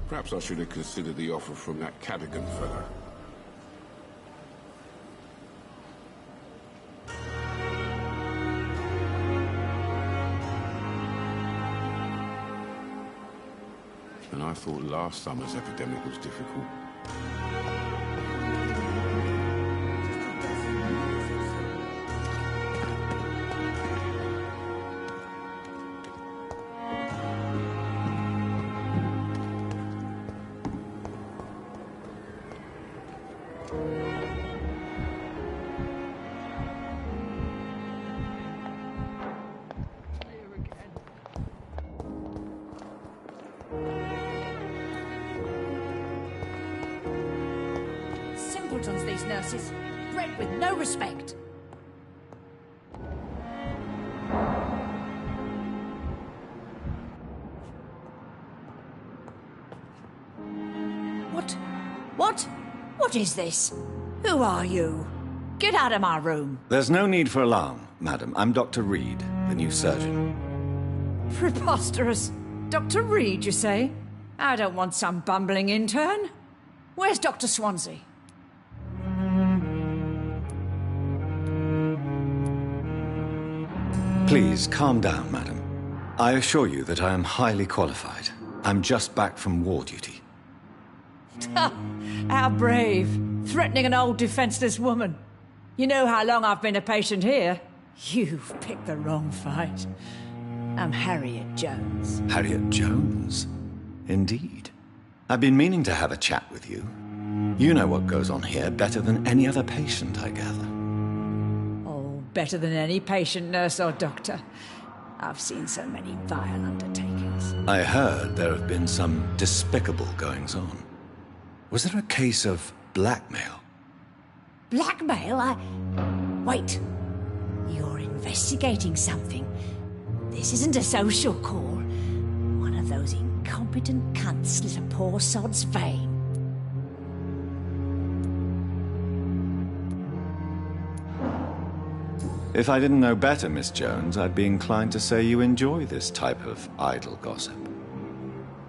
Perhaps I should have considered the offer from that Cadogan fella. And I thought last summer's epidemic was difficult. Simpletons, these nurses. Bred with no respect. What is this? Who are you? Get out of my room. There's no need for alarm, madam. I'm Dr. Reed, the new surgeon. Preposterous. Dr. Reed, you say? I don't want some bumbling intern. Where's Dr. Swansea? Please, calm down, madam. I assure you that I am highly qualified. I'm just back from war duty. How brave. Threatening an old defenseless woman. You know how long I've been a patient here? You've picked the wrong fight. I'm Harriet Jones. Harriet Jones? Indeed. I've been meaning to have a chat with you. You know what goes on here better than any other patient, I gather. Oh, better than any patient, nurse or doctor. I've seen so many vile undertakings. I heard there have been some despicable goings-on. Was there a case of blackmail? Blackmail? Wait. You're investigating something. This isn't a social call. One of those incompetent cunts slit a poor sod's vein. If I didn't know better, Miss Jones, I'd be inclined to say you enjoy this type of idle gossip.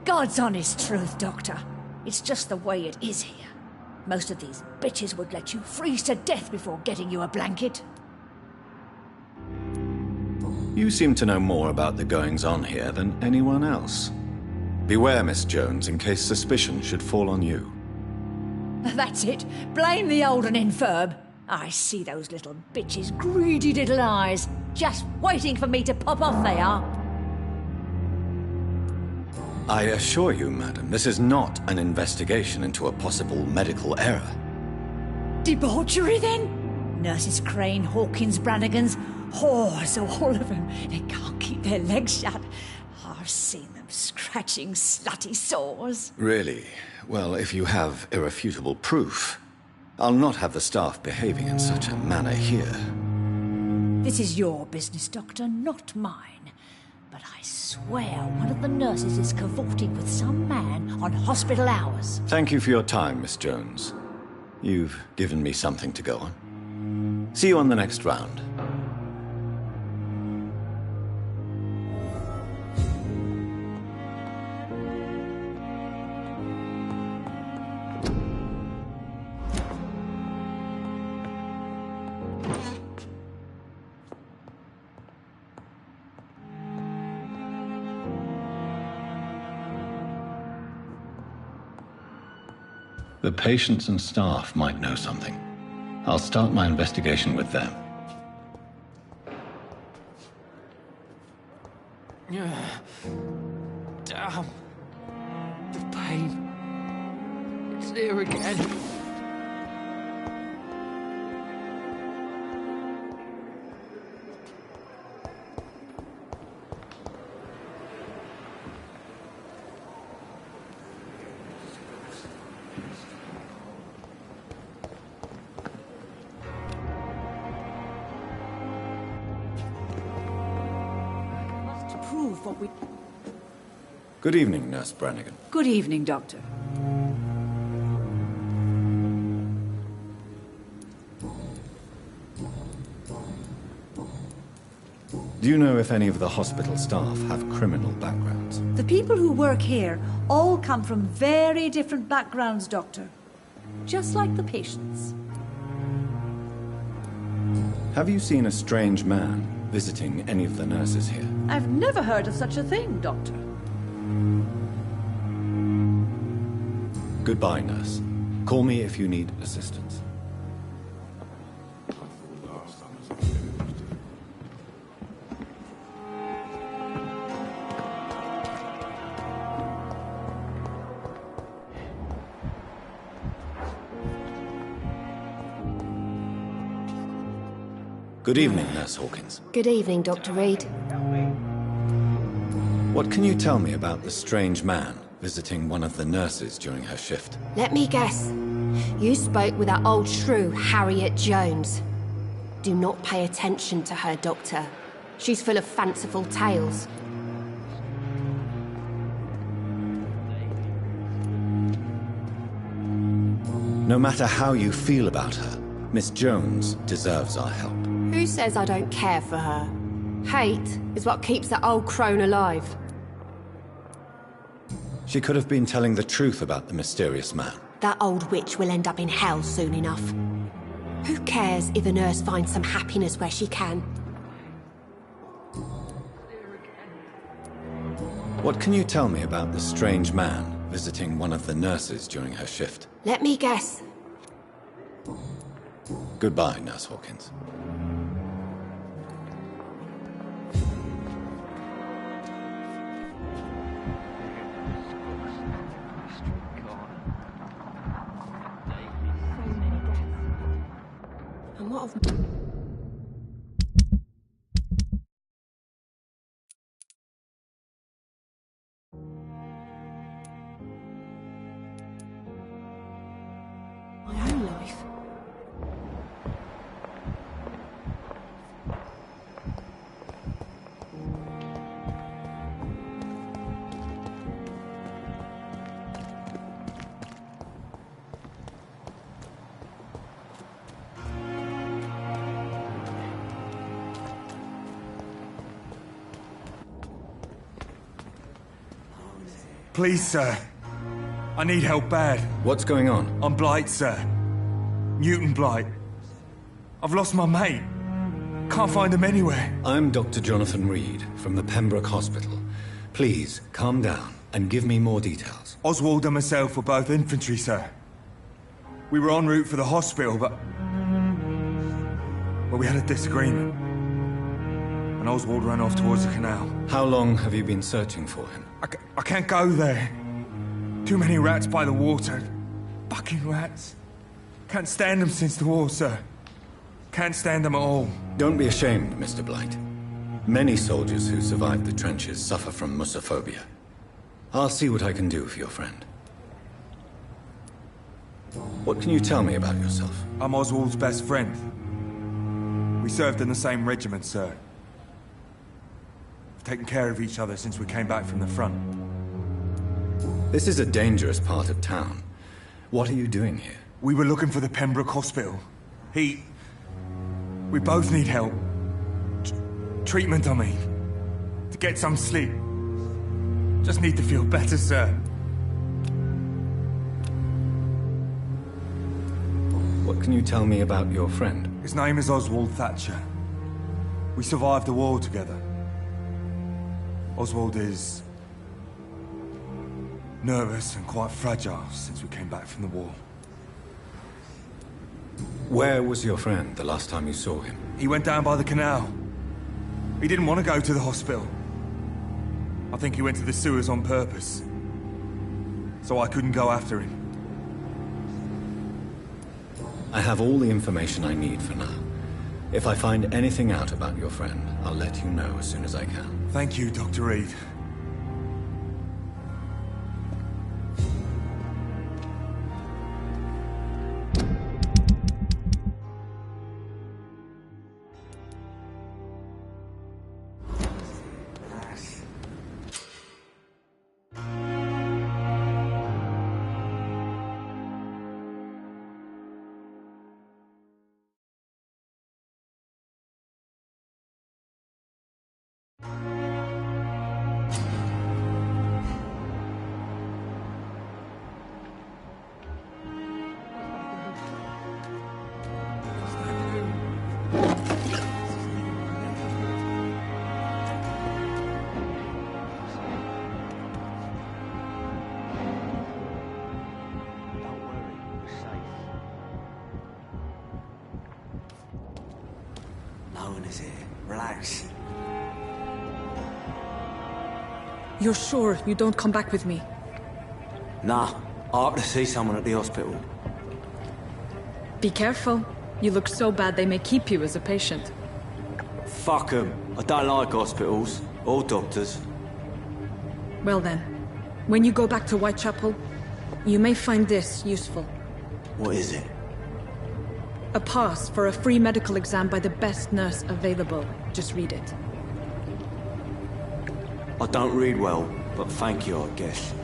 God's honest truth, Doctor. It's just the way it is here. Most of these bitches would let you freeze to death before getting you a blanket. You seem to know more about the goings-on here than anyone else. Beware, Miss Jones, in case suspicion should fall on you. That's it. Blame the old and infirm. I see those little bitches' greedy little eyes. Just waiting for me to pop off, they are. I assure you, madam, this is not an investigation into a possible medical error. Debauchery, then? Nurses Crane, Hawkins, Brannigans, whores, all of them. They can't keep their legs shut. I've seen them scratching slutty sores. Really? Well, if you have irrefutable proof, I'll not have the staff behaving in such a manner here. This is your business, Doctor, not mine. But I swear one of the nurses is cavorting with some man on hospital hours. Thank you for your time, Miss Jones. You've given me something to go on. See you on the next round. The patients and staff might know something. I'll start my investigation with them. Damn. The pain. It's here again. What we... Good evening, Nurse Brannigan. Good evening, Doctor. Do you know if any of the hospital staff have criminal backgrounds? The people who work here all come from very different backgrounds, Doctor. Just like the patients. Have you seen a strange man visiting any of the nurses here? I've never heard of such a thing, Doctor. Goodbye, nurse. Call me if you need assistance. Good evening, Nurse Hawkins. Good evening, Dr. Reed. What can you tell me about the strange man visiting one of the nurses during her shift? Let me guess. You spoke with that old shrew, Harriet Jones. Do not pay attention to her, Doctor. She's full of fanciful tales. No matter how you feel about her, Miss Jones deserves our help. Who says I don't care for her? Hate is what keeps that old crone alive. She could have been telling the truth about the mysterious man. That old witch will end up in hell soon enough. Who cares if a nurse finds some happiness where she can? What can you tell me about the strange man visiting one of the nurses during her shift? Let me guess. Goodbye, Nurse Hawkins. And what of... my own life. Please, sir. I need help bad. What's going on? I'm Blight, sir. Newton Blight. I've lost my mate. Can't find him anywhere. I'm Dr. Jonathan Reed from the Pembroke Hospital. Please, calm down and give me more details. Oswald and myself were both infantry, sir. We were en route for the hospital, but... well, we had a disagreement. And Oswald ran off towards the canal. How long have you been searching for him? I can't go there. Too many rats by the water. Fucking rats. Can't stand them since the war, sir. Can't stand them at all. Don't be ashamed, Mr. Blight. Many soldiers who survived the trenches suffer from musophobia. I'll see what I can do for your friend. What can you tell me about yourself? I'm Oswald's best friend. We served in the same regiment, sir. We've taken care of each other since we came back from the front. This is a dangerous part of town. What are you doing here? We were looking for the Pembroke Hospital. We both need help. Treatment, I mean. To get some sleep. Just need to feel better, sir. What can you tell me about your friend? His name is Oswald Thatcher. We survived the war together. Oswald is nervous and quite fragile since we came back from the war. Where was your friend the last time you saw him? He went down by the canal. He didn't want to go to the hospital. I think he went to the sewers on purpose. So I couldn't go after him. I have all the information I need for now. If I find anything out about your friend, I'll let you know as soon as I can. Thank you, Dr. Reed. No one is here. Relax. You're sure you don't come back with me? Nah, I have to see someone at the hospital. Be careful. You look so bad they may keep you as a patient. Fuck 'em. I don't like hospitals. Or doctors. Well then, when you go back to Whitechapel, you may find this useful. What is it? A pass for a free medical exam by the best nurse available. Just read it. I don't read well, but thank you, I guess.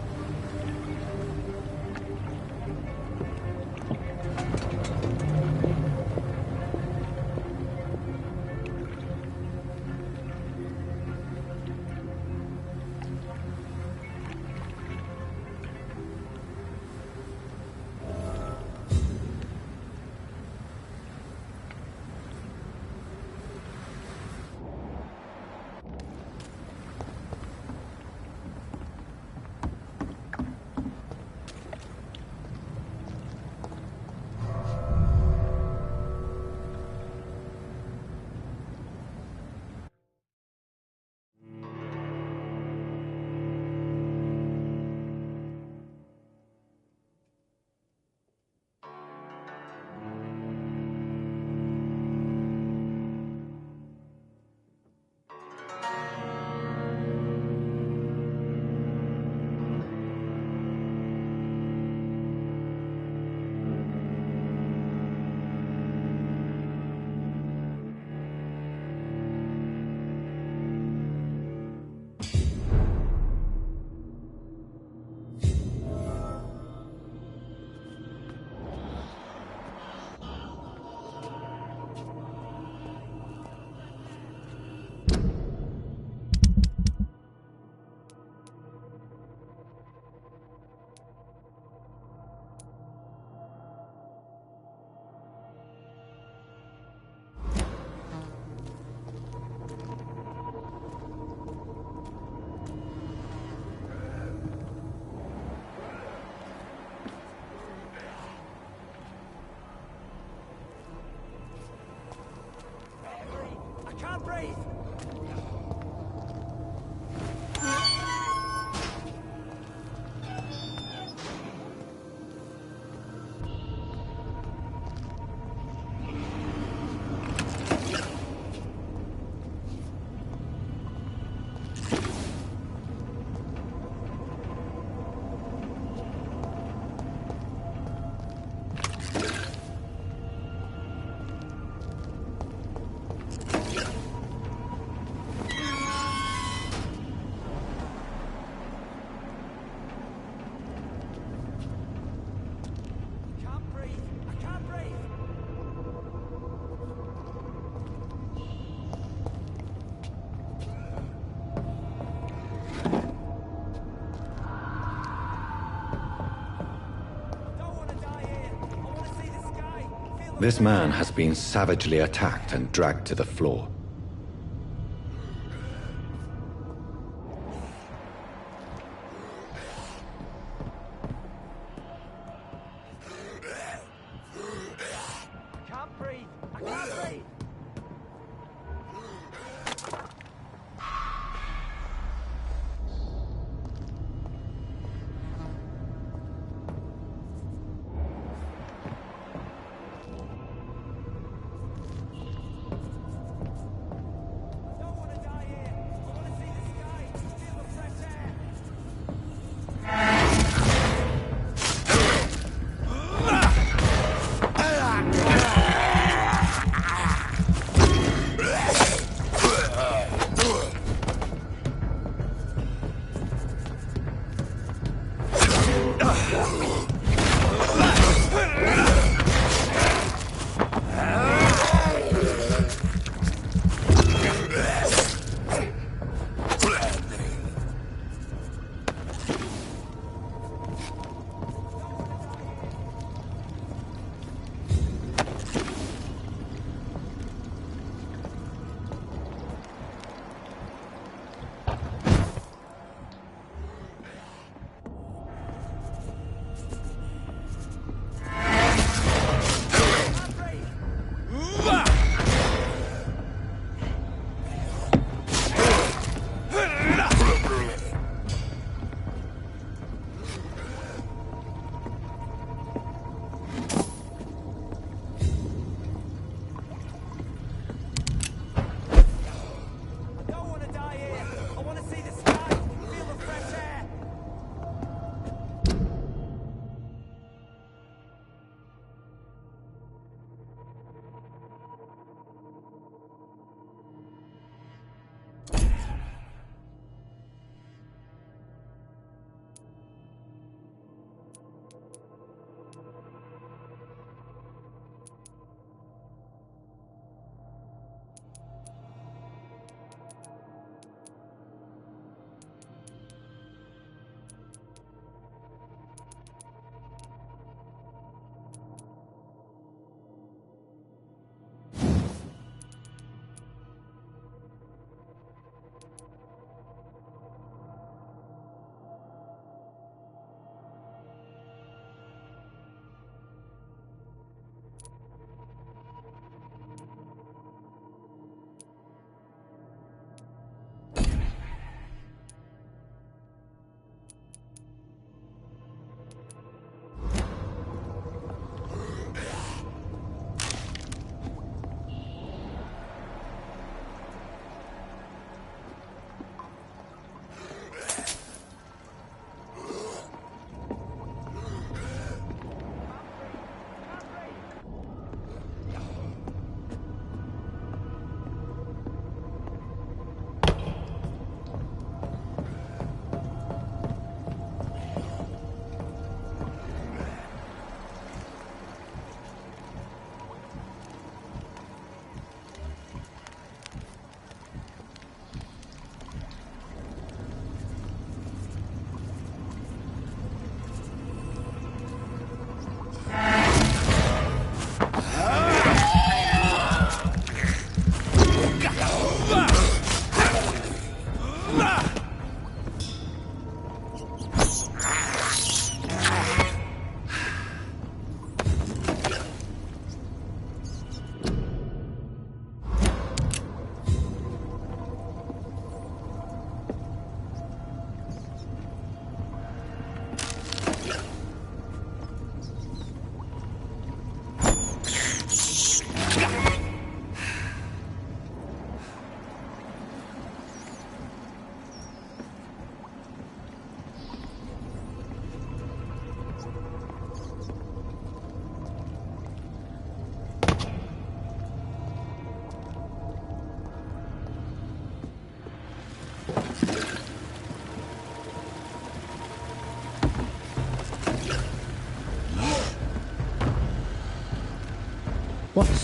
This man has been savagely attacked and dragged to the floor.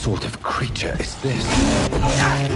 sort of creature is this?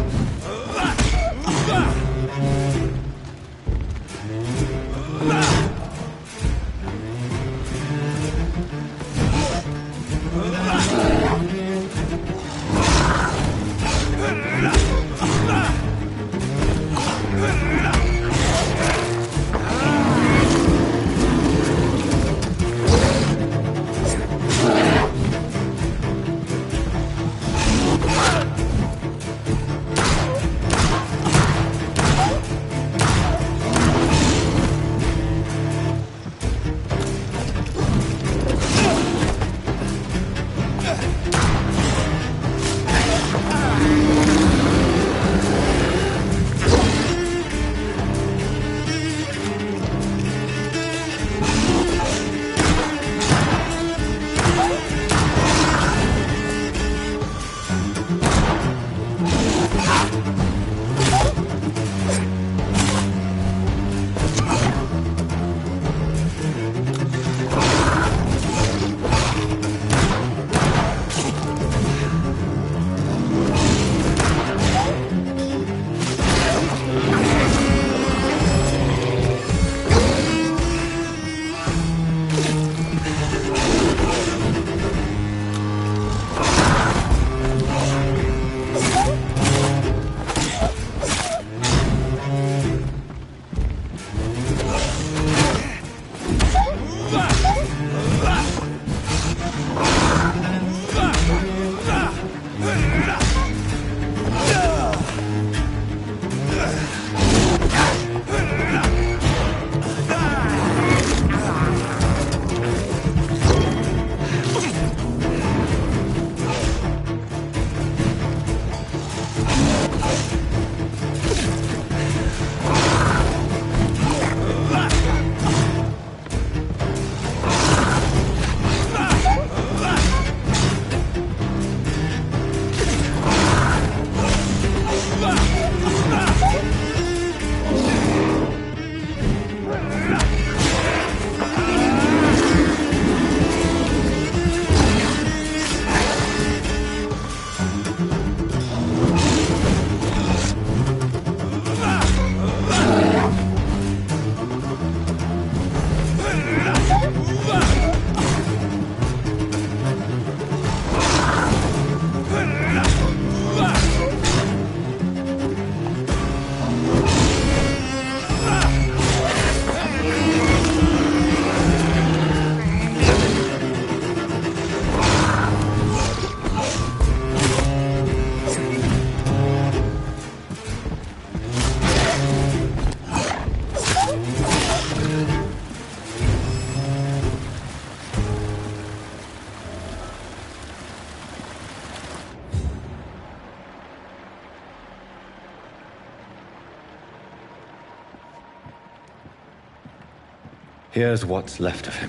Here's what's left of him.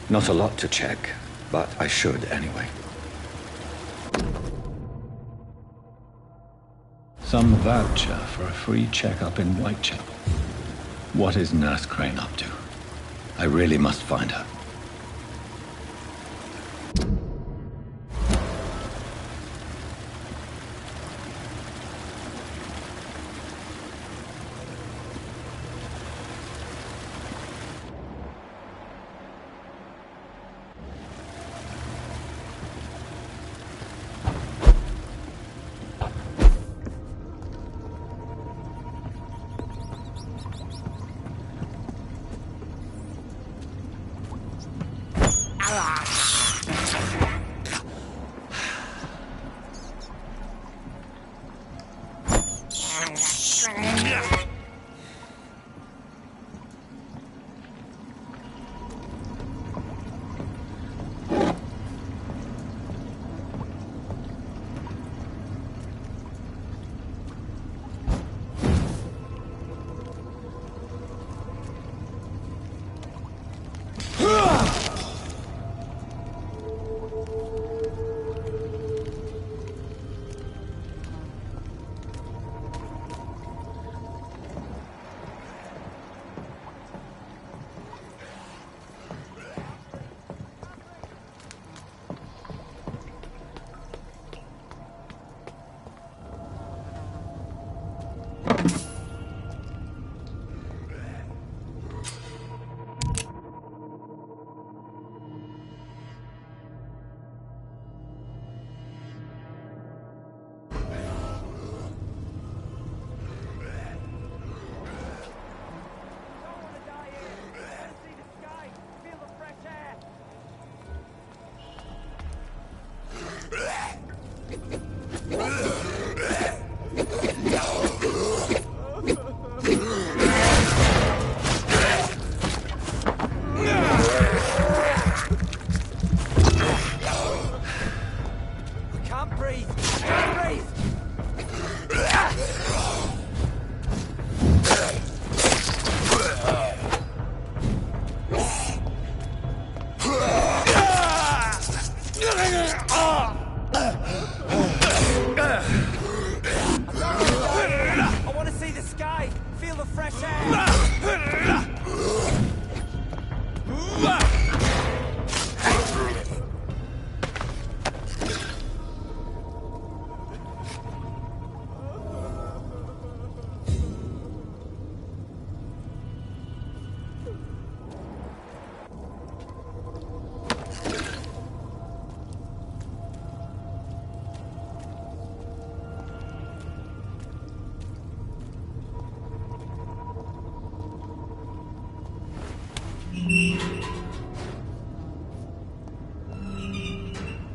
Not a lot to check, but I should anyway. Some voucher for a free checkup in Whitechapel. What is Nurse Crane up to? I really must find her.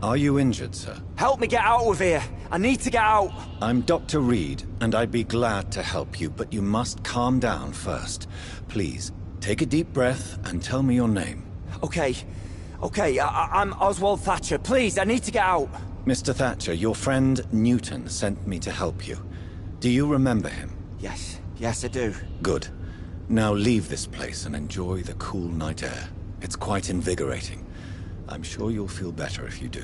Are you injured, sir? Help me get out of here. I need to get out. I'm Dr. Reed, and I'd be glad to help you, but you must calm down first. Please, take a deep breath and tell me your name. Okay. I'm Oswald Thatcher. Please, I need to get out. Mr. Thatcher, your friend Newton sent me to help you. Do you remember him? Yes, I do. Good. Now leave this place and enjoy the cool night air. It's quite invigorating. I'm sure you'll feel better if you do.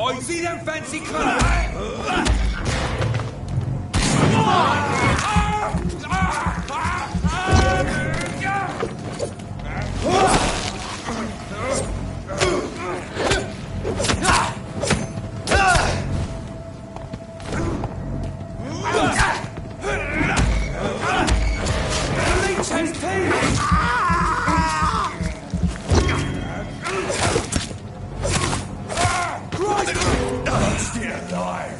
Oh, you see them fancy clothes? Stay alive.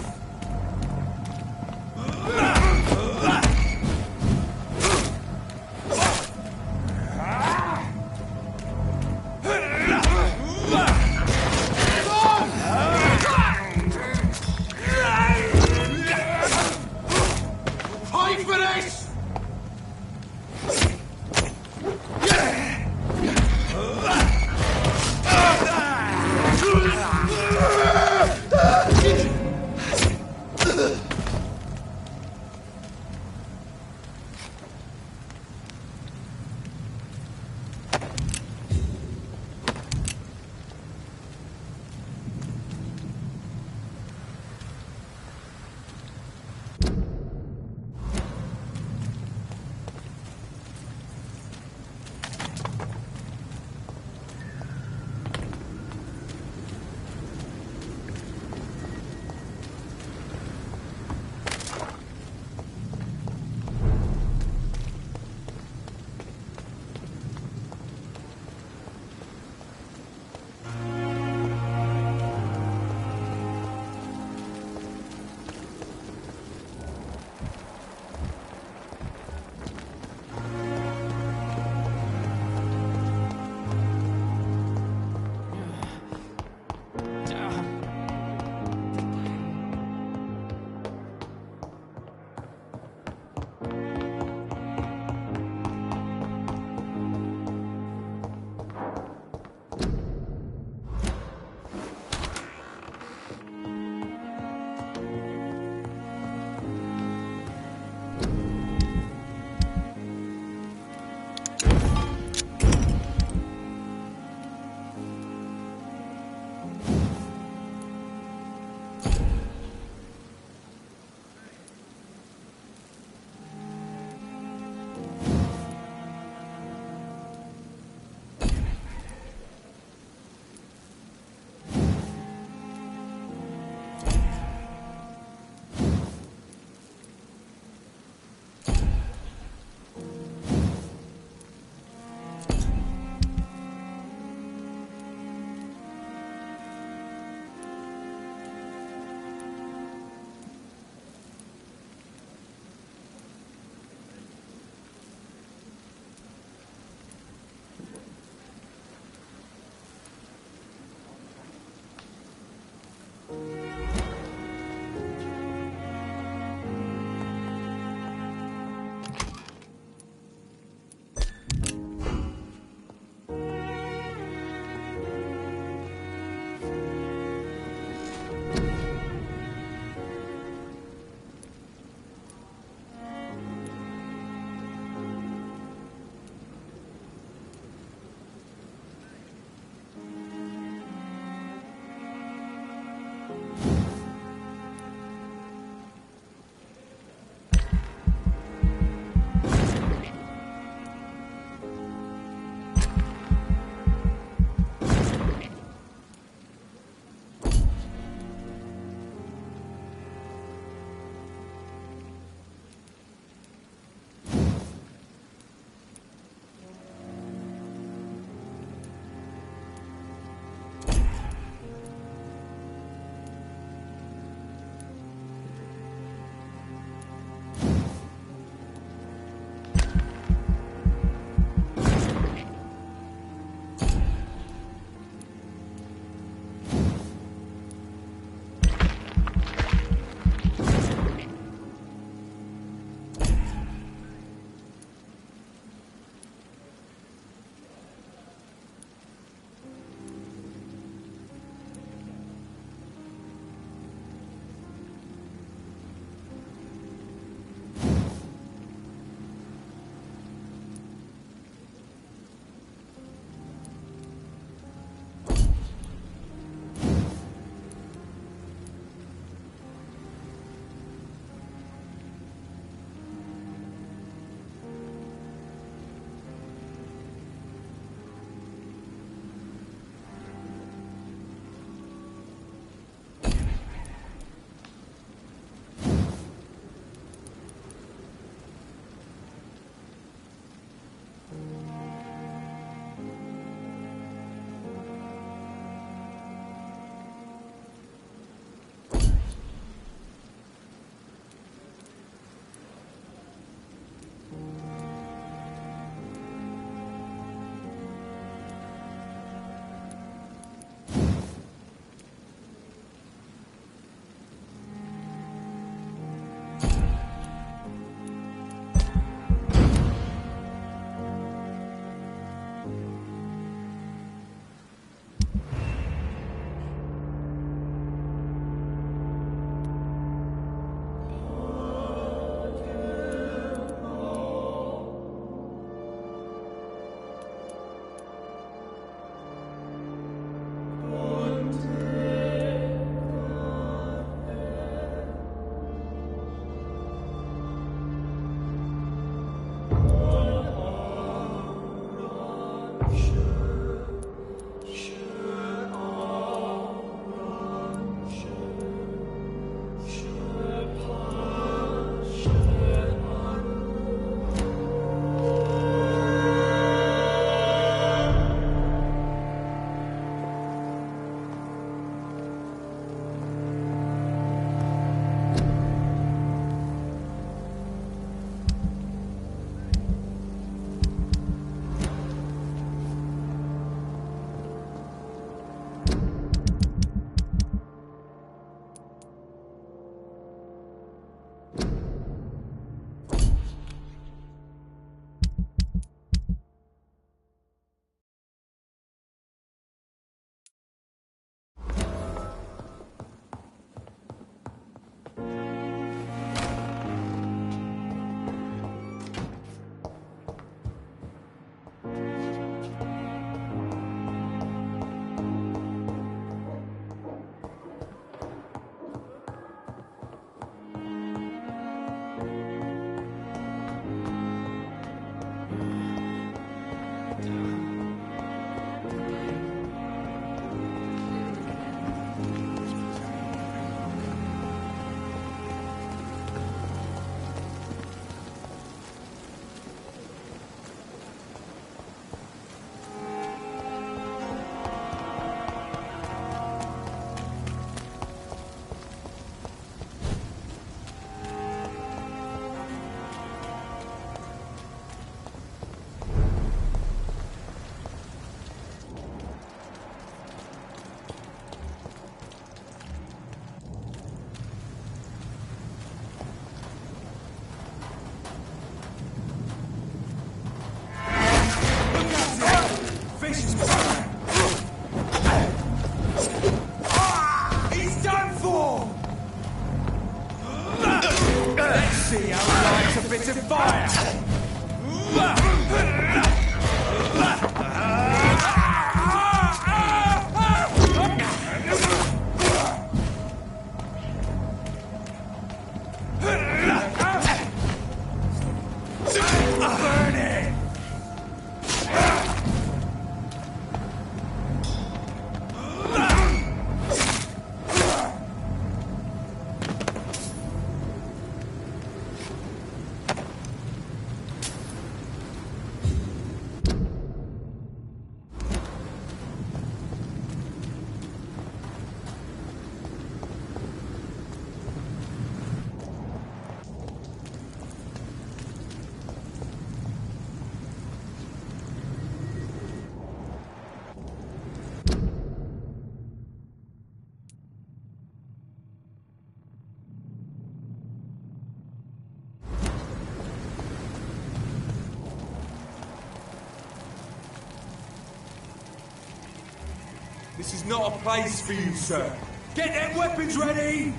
This is not a place for you, sir. Get them weapons ready!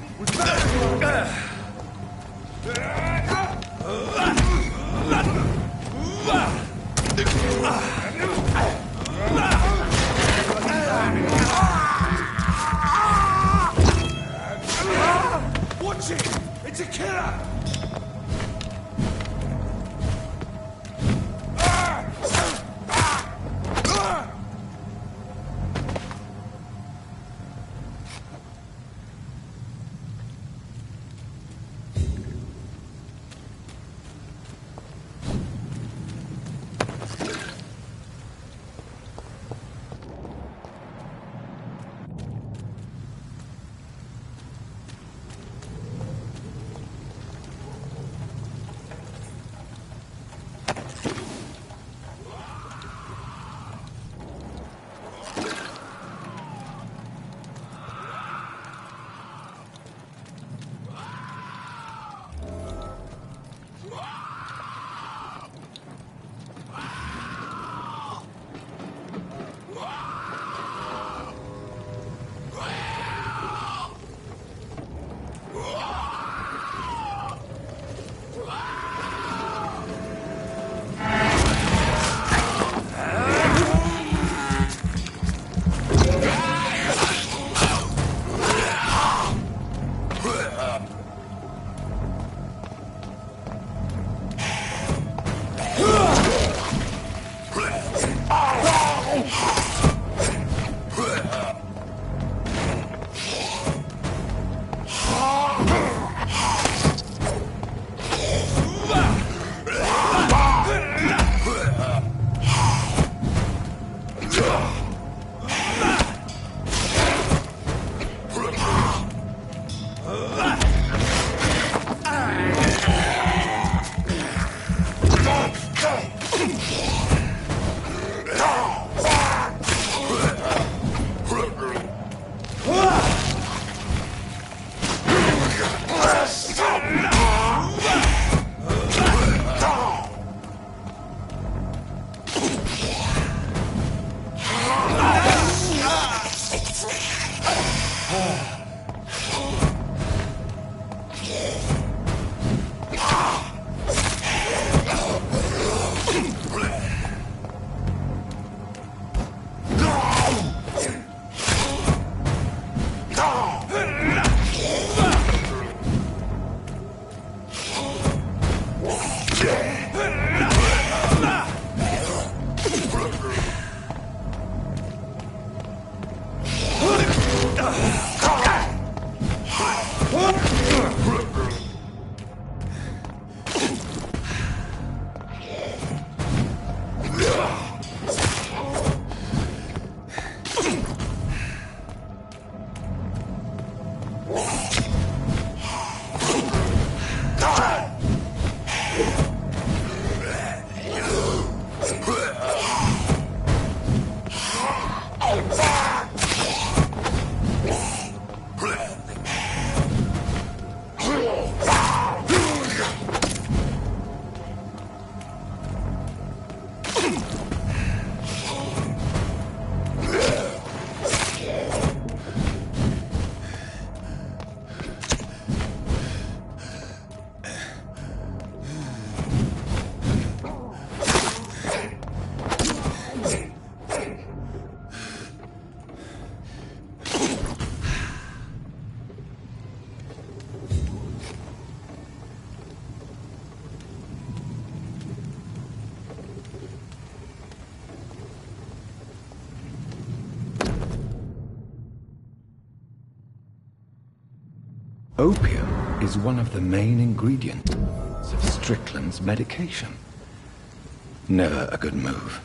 Watch it! It's a killer! Opium is one of the main ingredients of Strickland's medication. Never a good move.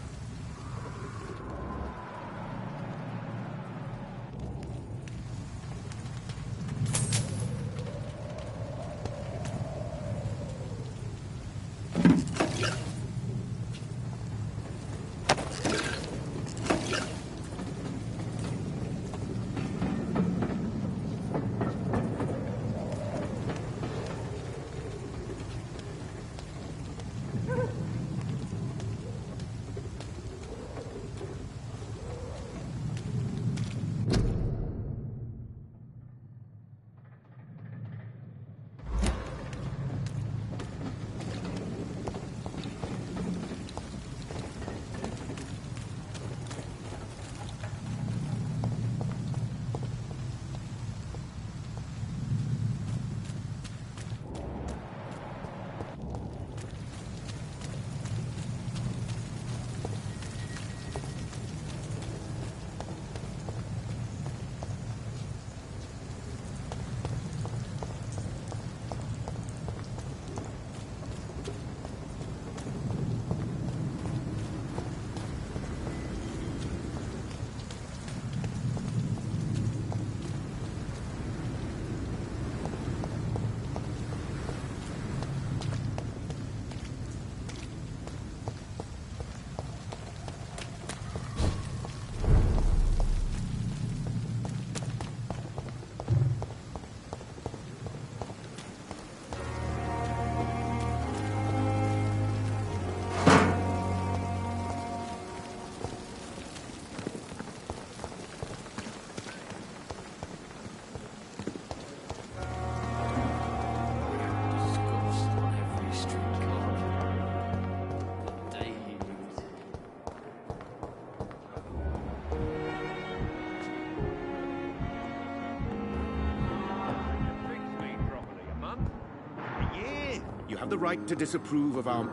The right to disapprove of our...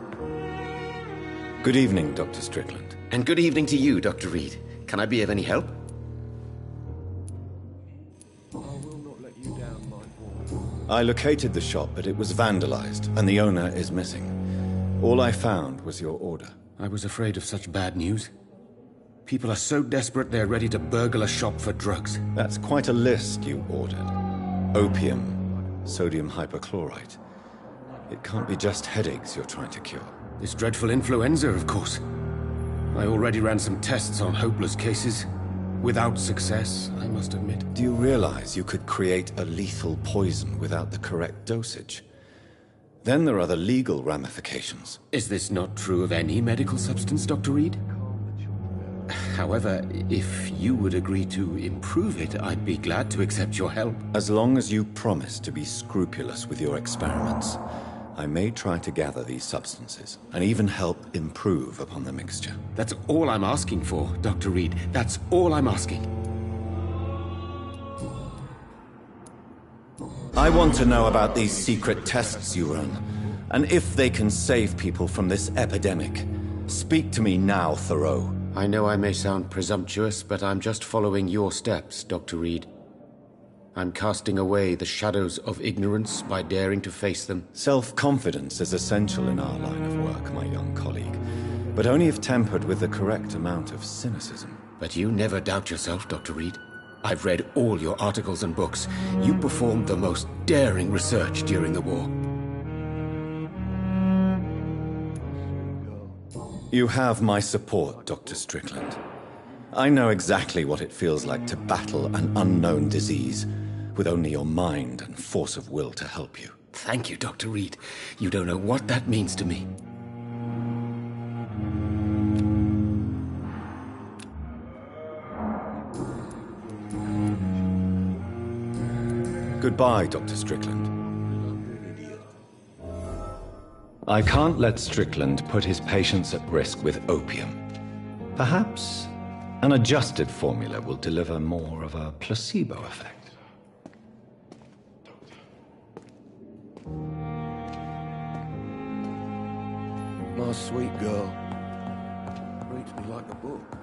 Good evening, Dr. Strickland. And good evening to you, Dr. Reed. Can I be of any help? I will not let you down, my boy. I located the shop, but it was vandalized, and the owner is missing. All I found was your order. I was afraid of such bad news. People are so desperate they're ready to burgle a shop for drugs. That's quite a list you ordered. Opium, sodium hypochlorite. It can't be just headaches you're trying to cure. This dreadful influenza, of course. I already ran some tests on hopeless cases. Without success, I must admit. Do you realize you could create a lethal poison without the correct dosage? Then there are the legal ramifications. Is this not true of any medical substance, Dr. Reed? However, if you would agree to improve it, I'd be glad to accept your help. As long as you promise to be scrupulous with your experiments, I may try to gather these substances, and even help improve upon the mixture. That's all I'm asking for, Dr. Reed. That's all I'm asking. I want to know about these secret tests you run, and if they can save people from this epidemic. Speak to me now, Thoreau. I know I may sound presumptuous, but I'm just following your steps, Dr. Reed. I'm casting away the shadows of ignorance by daring to face them. Self-confidence is essential in our line of work, my young colleague, but only if tempered with the correct amount of cynicism. But you never doubt yourself, Dr. Reed. I've read all your articles and books. You performed the most daring research during the war. You have my support, Dr. Strickland. I know exactly what it feels like to battle an unknown disease, with only your mind and force of will to help you. Thank you, Dr. Reed. You don't know what that means to me. Goodbye, Dr. Strickland. I can't let Strickland put his patients at risk with opium. Perhaps an adjusted formula will deliver more of a placebo effect. My sweet girl. Reads me like a book.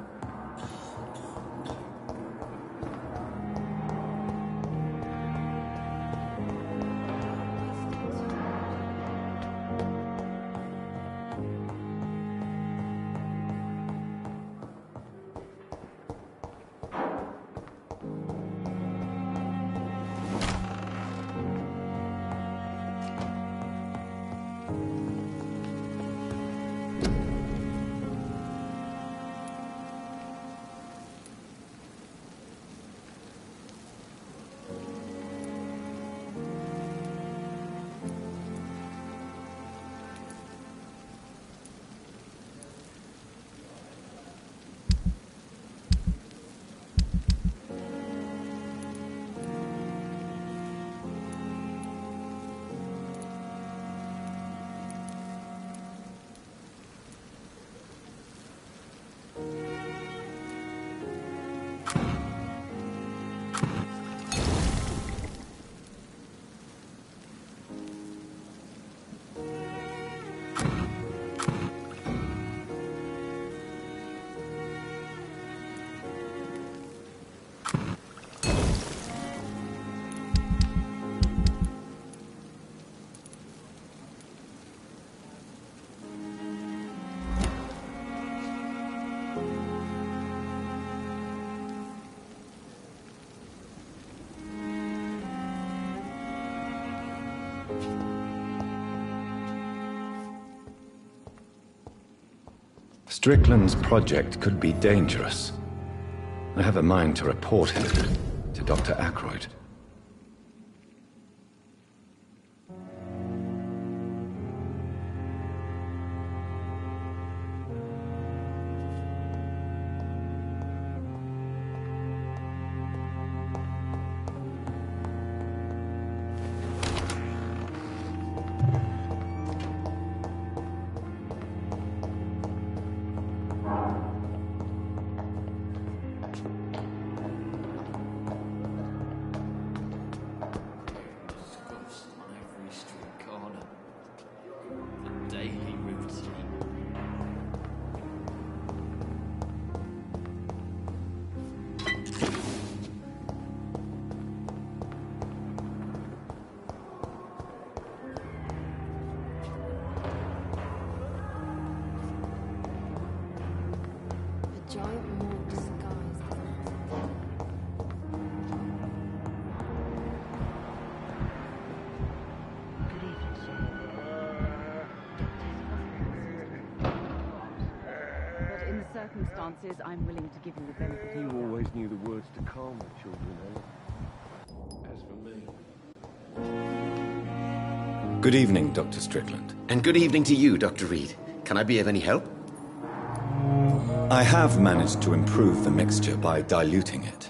Strickland's project could be dangerous. I have a mind to report him to Dr. Ackroyd. circumstances, I'm willing to give you the benefit. You always knew the words to calm the children, Ellen. As for me... Good evening, Dr. Strickland. And good evening to you, Dr. Reed. Can I be of any help? I have managed to improve the mixture by diluting it.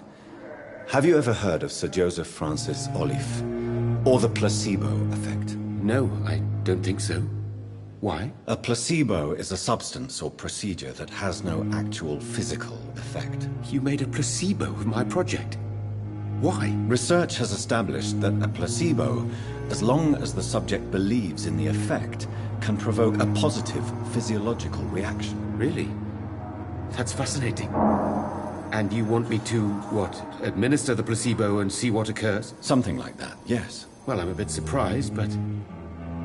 Have you ever heard of Sir Joseph Francis Olive, or the placebo effect? No, I don't think so. Why? A placebo is a substance or procedure that has no actual physical effect. You made a placebo of my project. Why? Research has established that a placebo, as long as the subject believes in the effect, can provoke a positive physiological reaction. Really? That's fascinating. And you want me to, what, administer the placebo and see what occurs? Something like that, yes. Well, I'm a bit surprised, but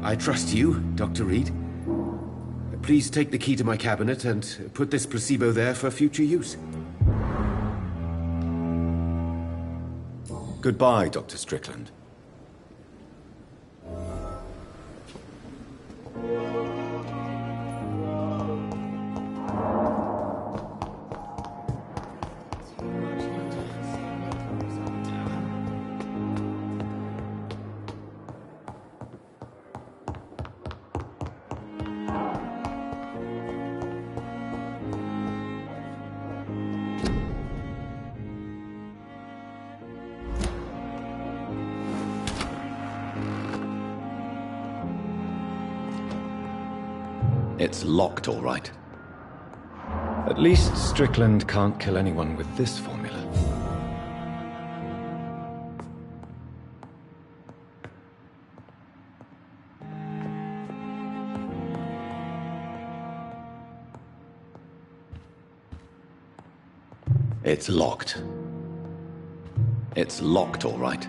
I trust you, Dr. Reed. Please take the key to my cabinet and put this placebo there for future use. Goodbye, Dr. Strickland. It's locked, all right. At least Strickland can't kill anyone with this formula. It's locked. It's locked, all right.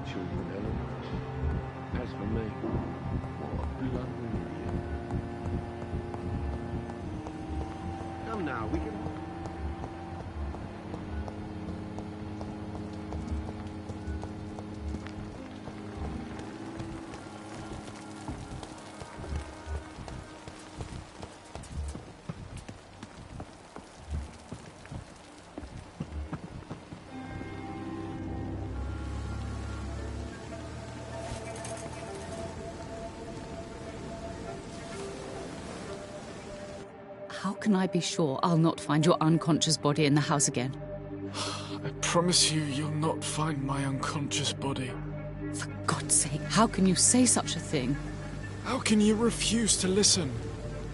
Children, Ellen. As for me, what a bloody idiot. Come now, we can... How can I be sure I'll not find your unconscious body in the house again? I promise you, you'll not find my unconscious body. For God's sake, how can you say such a thing? How can you refuse to listen?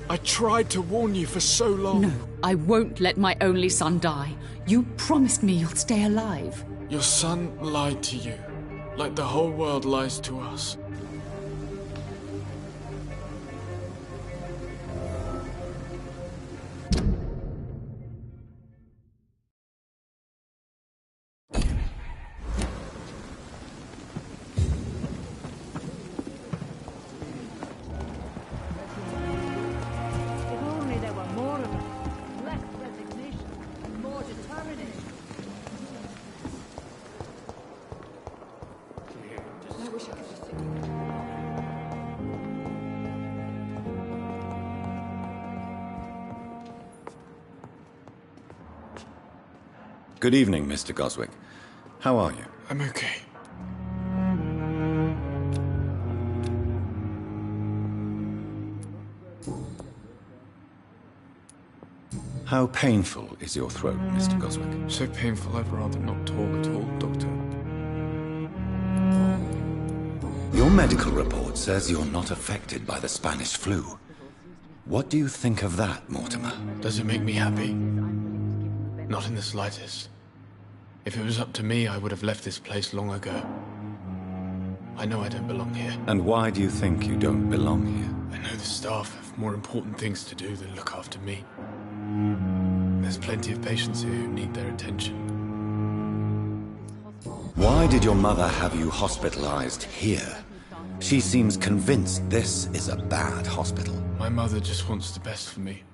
I tried to warn you for so long. No, I won't let my only son die. You promised me you'll stay alive. Your son lied to you, like the whole world lies to us. I wish I could just Good evening, Mr. Goswick. How are you? I'm okay. How painful is your throat, Mr. Goswick? So painful I'd rather not talk at all, Doctor. Your medical report says you're not affected by the Spanish flu. What do you think of that, Mortimer? Does it make me happy? Not in the slightest. If it was up to me, I would have left this place long ago. I know I don't belong here. And why do you think you don't belong here? I know the staff have more important things to do than look after me. There's plenty of patients here who need their attention. Why did your mother have you hospitalized here? She seems convinced this is a bad hospital. My mother just wants the best for me.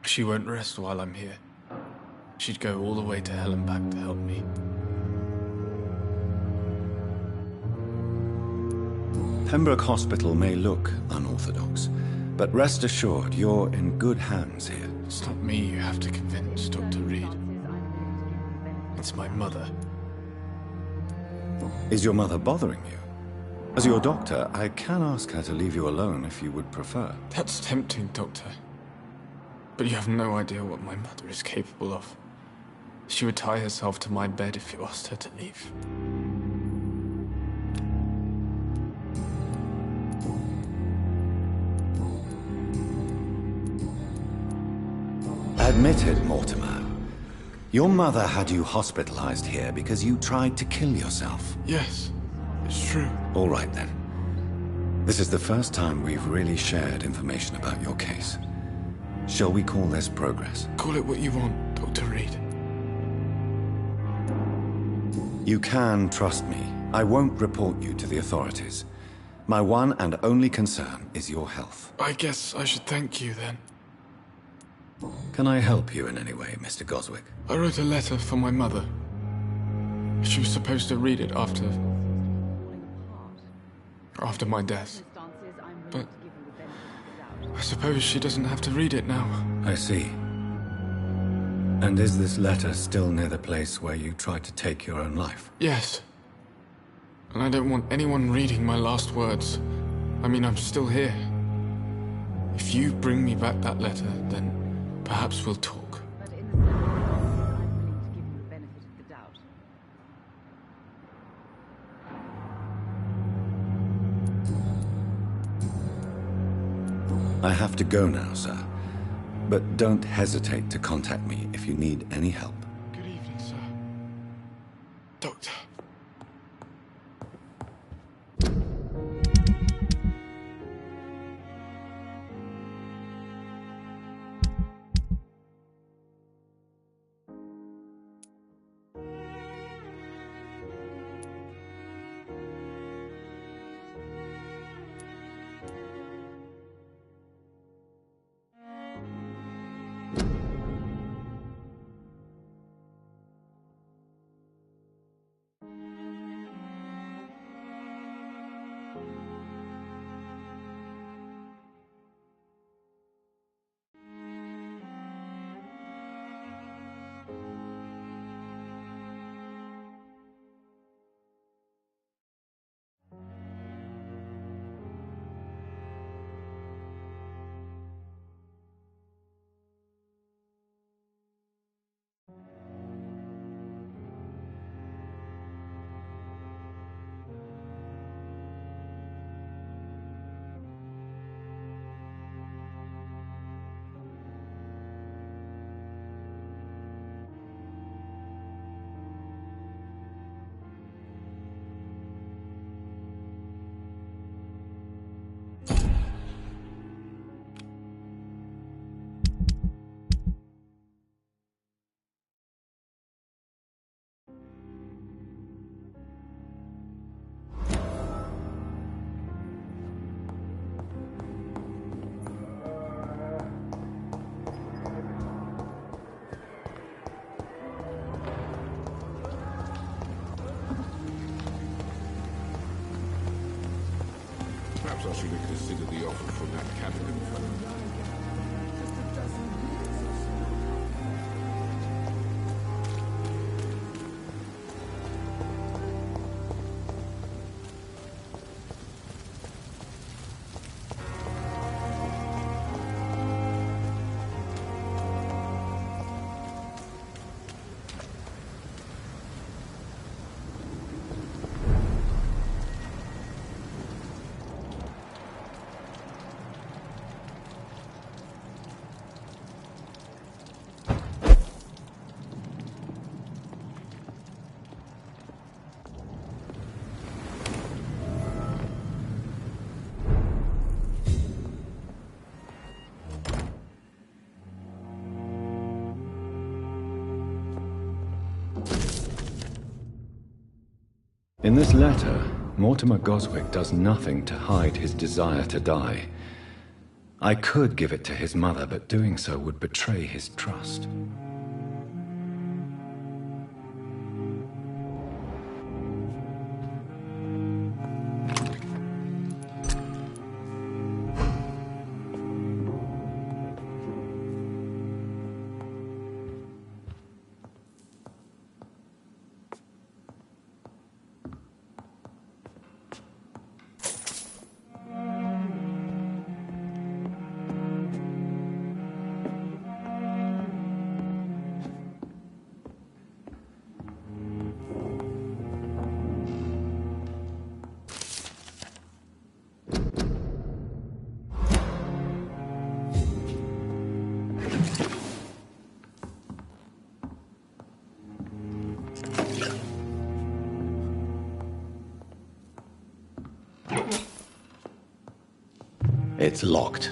She won't rest while I'm here. She'd go all the way to hell and back to help me. Pembroke Hospital may look unorthodox, but rest assured you're in good hands here. It's not me you have to convince, Dr. Reed. It's my mother. Is your mother bothering you? As your doctor, I can ask her to leave you alone if you would prefer. That's tempting, Doctor. But you have no idea what my mother is capable of. She would tie herself to my bed if you asked her to leave. Admit it, Mortimer. Your mother had you hospitalized here because you tried to kill yourself. Yes, it's true. All right, then. This is the first time we've really shared information about your case. Shall we call this progress? Call it what you want, Dr. Reed. You can trust me. I won't report you to the authorities. My one and only concern is your health. I guess I should thank you, then. Can I help you in any way, Mr. Goswick? I wrote a letter for my mother. She was supposed to read it after my death. But I suppose she doesn't have to read it now. I see. And is this letter still near the place where you tried to take your own life? Yes. And I don't want anyone reading my last words. I mean, I'm still here. If you bring me back that letter, then perhaps we'll talk. I have to go now, sir. But don't hesitate to contact me if you need any help. Good evening, sir. Doctor. Perhaps I should reconsider the offer from that Catholic fellow. In this letter, Mortimer Goswick does nothing to hide his desire to die. I could give it to his mother, but doing so would betray his trust. It's locked.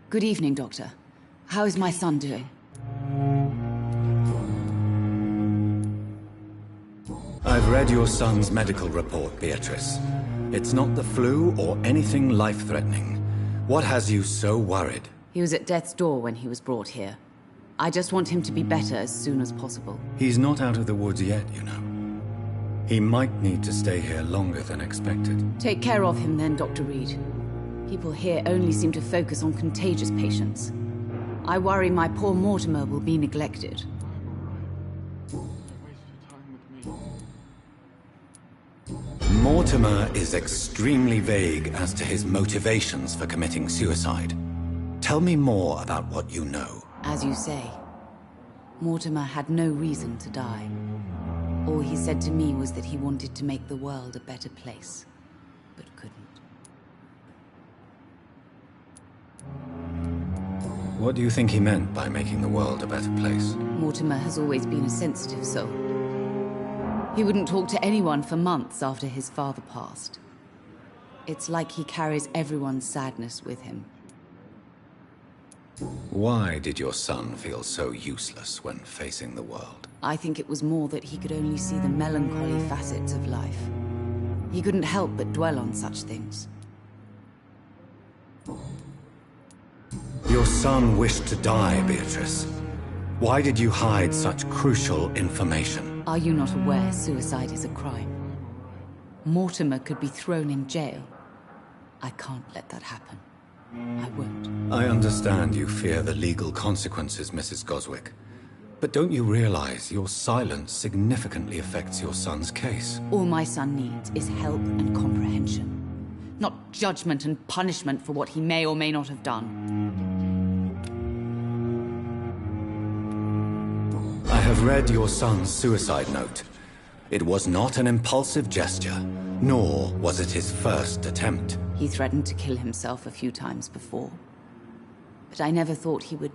Good evening, Doctor. How is my son doing? I've read your son's medical report, Beatrice. It's not the flu or anything life-threatening. What has you so worried? He was at death's door when he was brought here. I just want him to be better as soon as possible. He's not out of the woods yet, you know. He might need to stay here longer than expected. Take care of him then, Dr. Reed. People here only seem to focus on contagious patients. I worry my poor Mortimer will be neglected. Mortimer is extremely vague as to his motivations for committing suicide. Tell me more about what you know. As you say, Mortimer had no reason to die. All he said to me was that he wanted to make the world a better place, but couldn't. What do you think he meant by making the world a better place? Mortimer has always been a sensitive soul. He wouldn't talk to anyone for months after his father passed. It's like he carries everyone's sadness with him. Why did your son feel so useless when facing the world? I think it was more that he could only see the melancholy facets of life. He couldn't help but dwell on such things. Your son wished to die, Beatrice. Why did you hide such crucial information? Are you not aware suicide is a crime? Mortimer could be thrown in jail. I can't let that happen. I won't. I understand you fear the legal consequences, Mrs. Goswick. But don't you realize your silence significantly affects your son's case? All my son needs is help and comprehension. Not judgment and punishment for what he may or may not have done. I have read your son's suicide note. It was not an impulsive gesture, nor was it his first attempt. He threatened to kill himself a few times before. But I never thought he would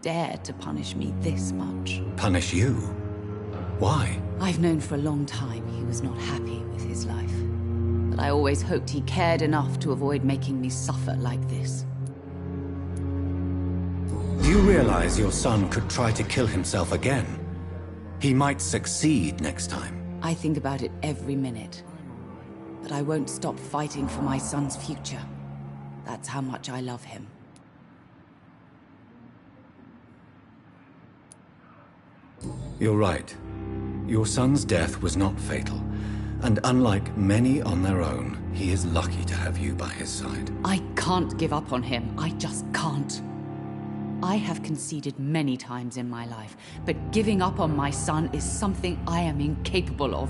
dare to punish me this much. Punish you? Why? I've known for a long time he was not happy with his life. But I always hoped he cared enough to avoid making me suffer like this. Do you realize your son could try to kill himself again? He might succeed next time. I think about it every minute. But I won't stop fighting for my son's future. That's how much I love him. You're right. Your son's death was not fatal. And unlike many on their own, he is lucky to have you by his side. I can't give up on him. I just can't. I have conceded many times in my life, but giving up on my son is something I am incapable of.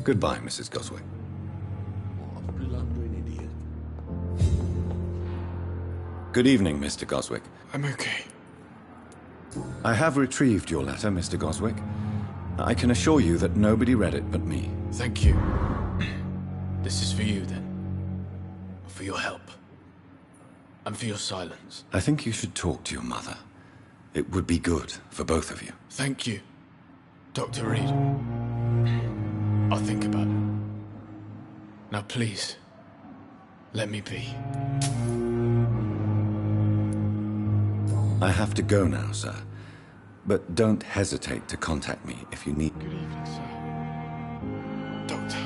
Goodbye, Mrs. Goswick. Good evening, Mr. Goswick. I'm okay. I have retrieved your letter, Mr. Goswick. I can assure you that nobody read it but me. Thank you. This is for you, then. For your help. And for your silence. I think you should talk to your mother. It would be good for both of you. Thank you, Dr. Reed. I'll think about it. Now please, let me be. I have to go now, sir. But don't hesitate to contact me if you need... Good evening, sir. Doctor.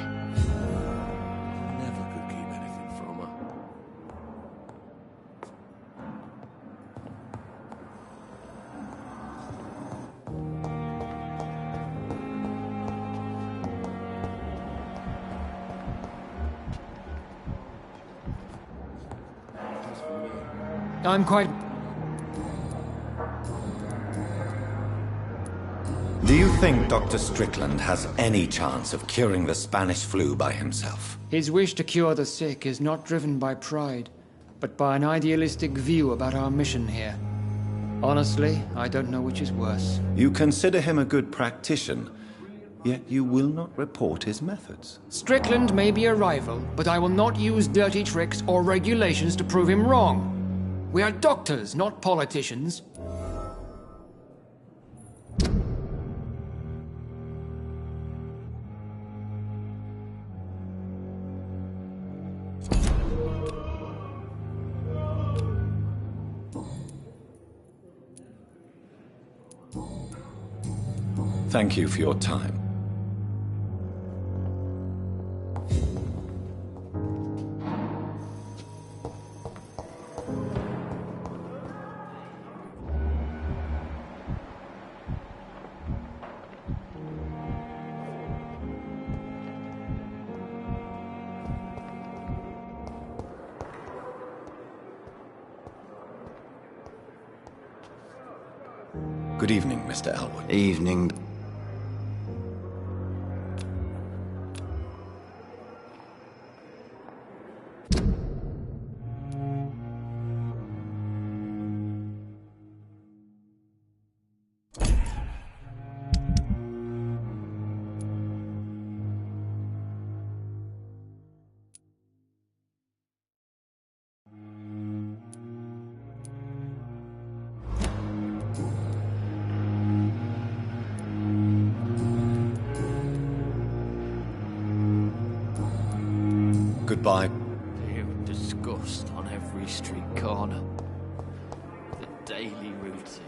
Never could keep anything from her. I'm quite... Do you think Dr. Strickland has any chance of curing the Spanish flu by himself? His wish to cure the sick is not driven by pride, but by an idealistic view about our mission here. Honestly, I don't know which is worse. You consider him a good practitioner, yet you will not report his methods. Strickland may be a rival, but I will not use dirty tricks or regulations to prove him wrong. We are doctors, not politicians. Thank you for your time. Good evening, Mr. Elwood. Evening. Goodbye. View of disgust on every street corner. The daily routine.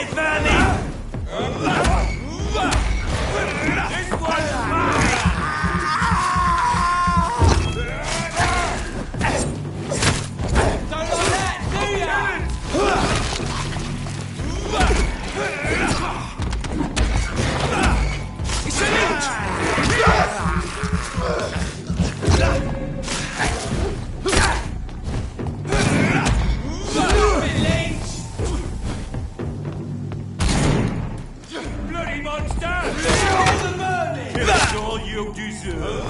it, Vermin! This one's mine! Don't like that, do ya? It's an inch! Bloody monster! That's all you deserve!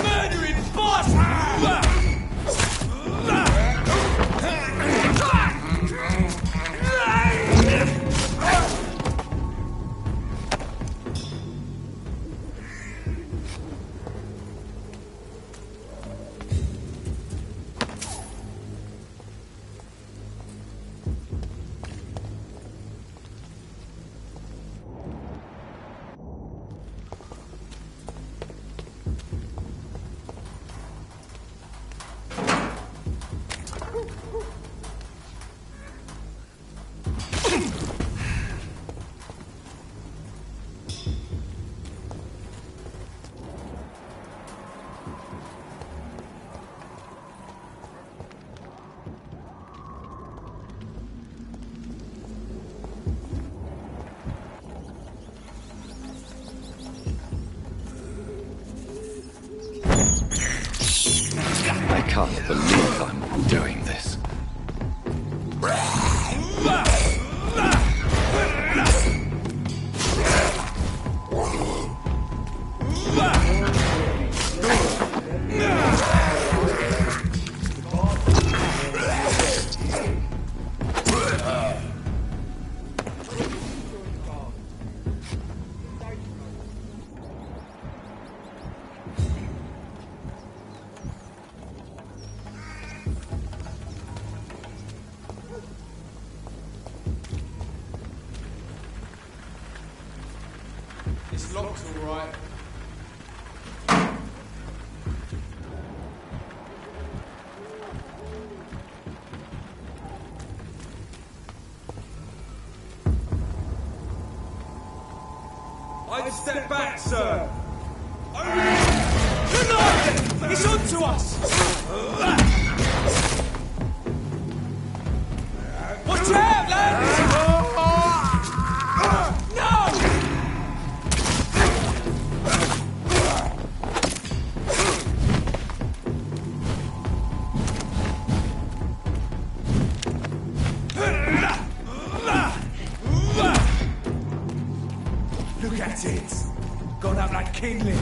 Murdering boss! I can't believe I'm doing this. It's locked all right. I'd step back, sir. No! It's on to us! Watch out, lads! No! Look at it! Gone up like kindling!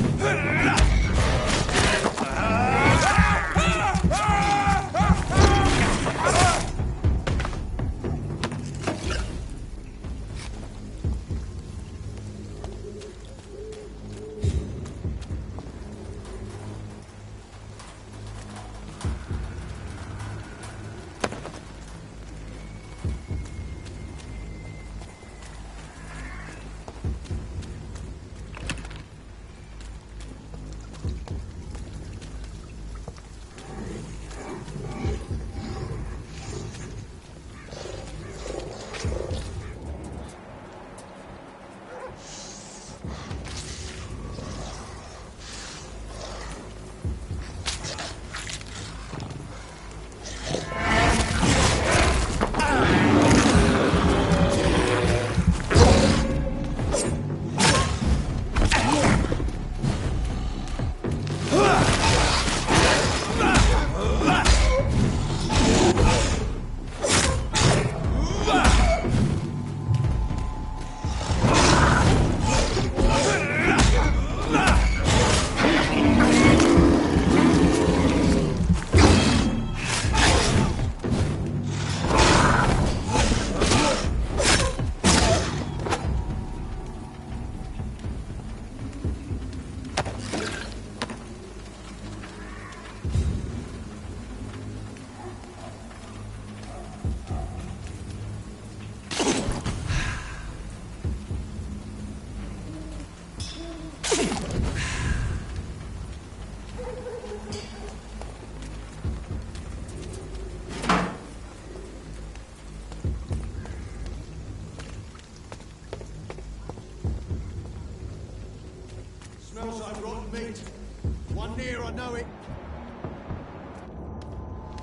know it.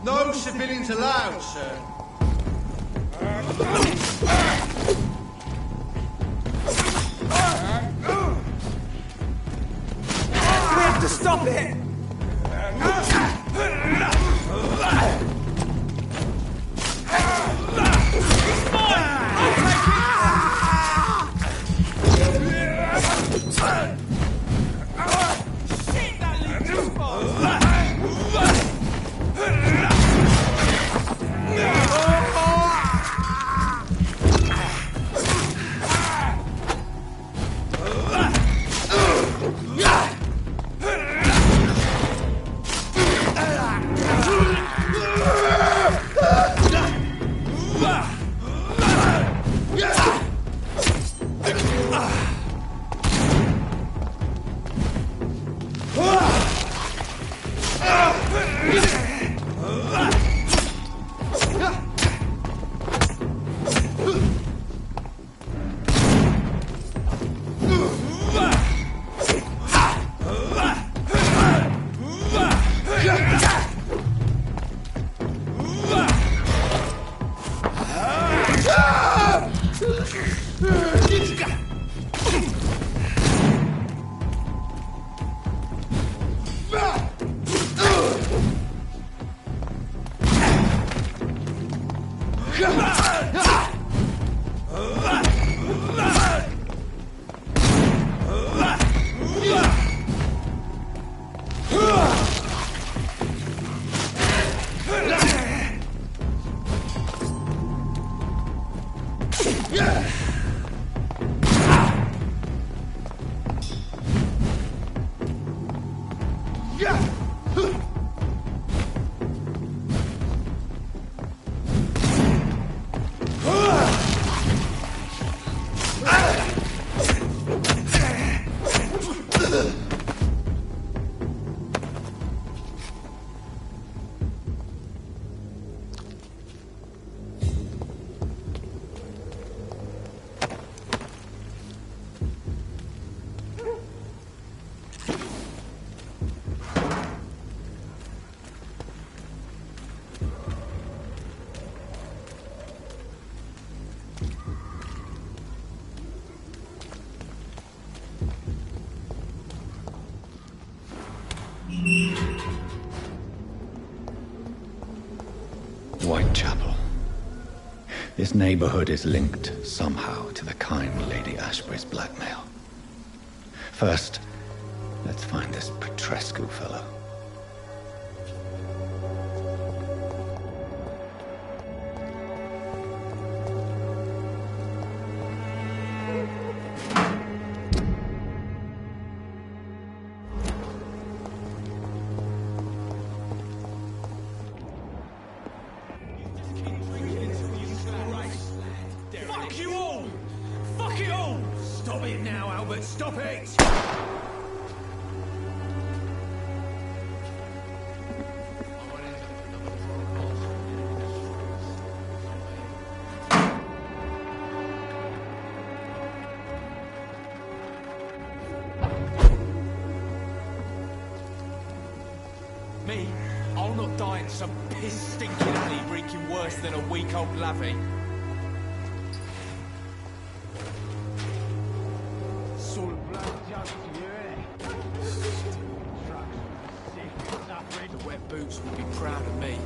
No civilians allowed, sir. We have to stop it! Whitechapel. This neighborhood is linked somehow to the kind Lady Ashbury's blackmail. First, let's find this Petrescu fellow. Me? I'll not die in some piss-stinking alley reeking worse than a week-old lavvy. The wet boots will be proud of me.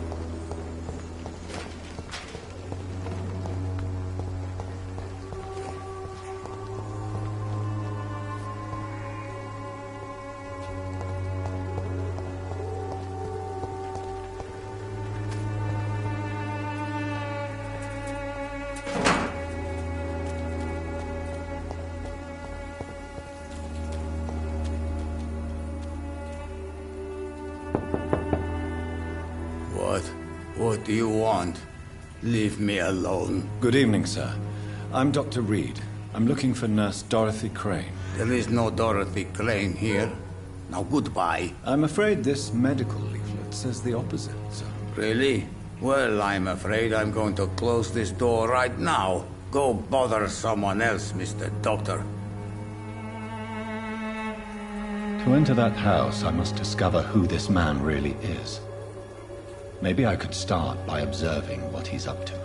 What do you want? Leave me alone. Good evening, sir. I'm Dr. Reed. I'm looking for Nurse Dorothy Crane. There is no Dorothy Crane here. Now goodbye. I'm afraid this medical leaflet says the opposite, sir. Really? Well, I'm afraid I'm going to close this door right now. Go bother someone else, Mr. Doctor. To enter that house, I must discover who this man really is. Maybe I could start by observing what he's up to.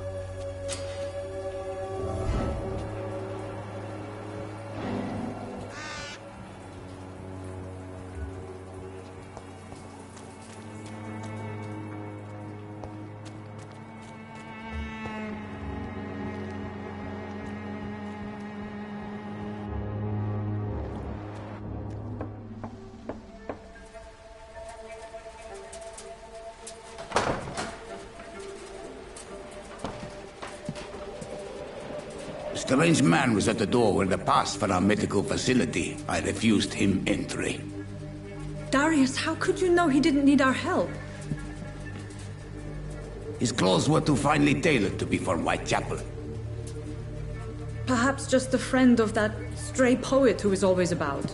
A strange man was at the door with a pass for our medical facility. I refused him entry. Darius, how could you know he didn't need our help? His clothes were too finely tailored to be from Whitechapel. Perhaps just a friend of that stray poet who is always about.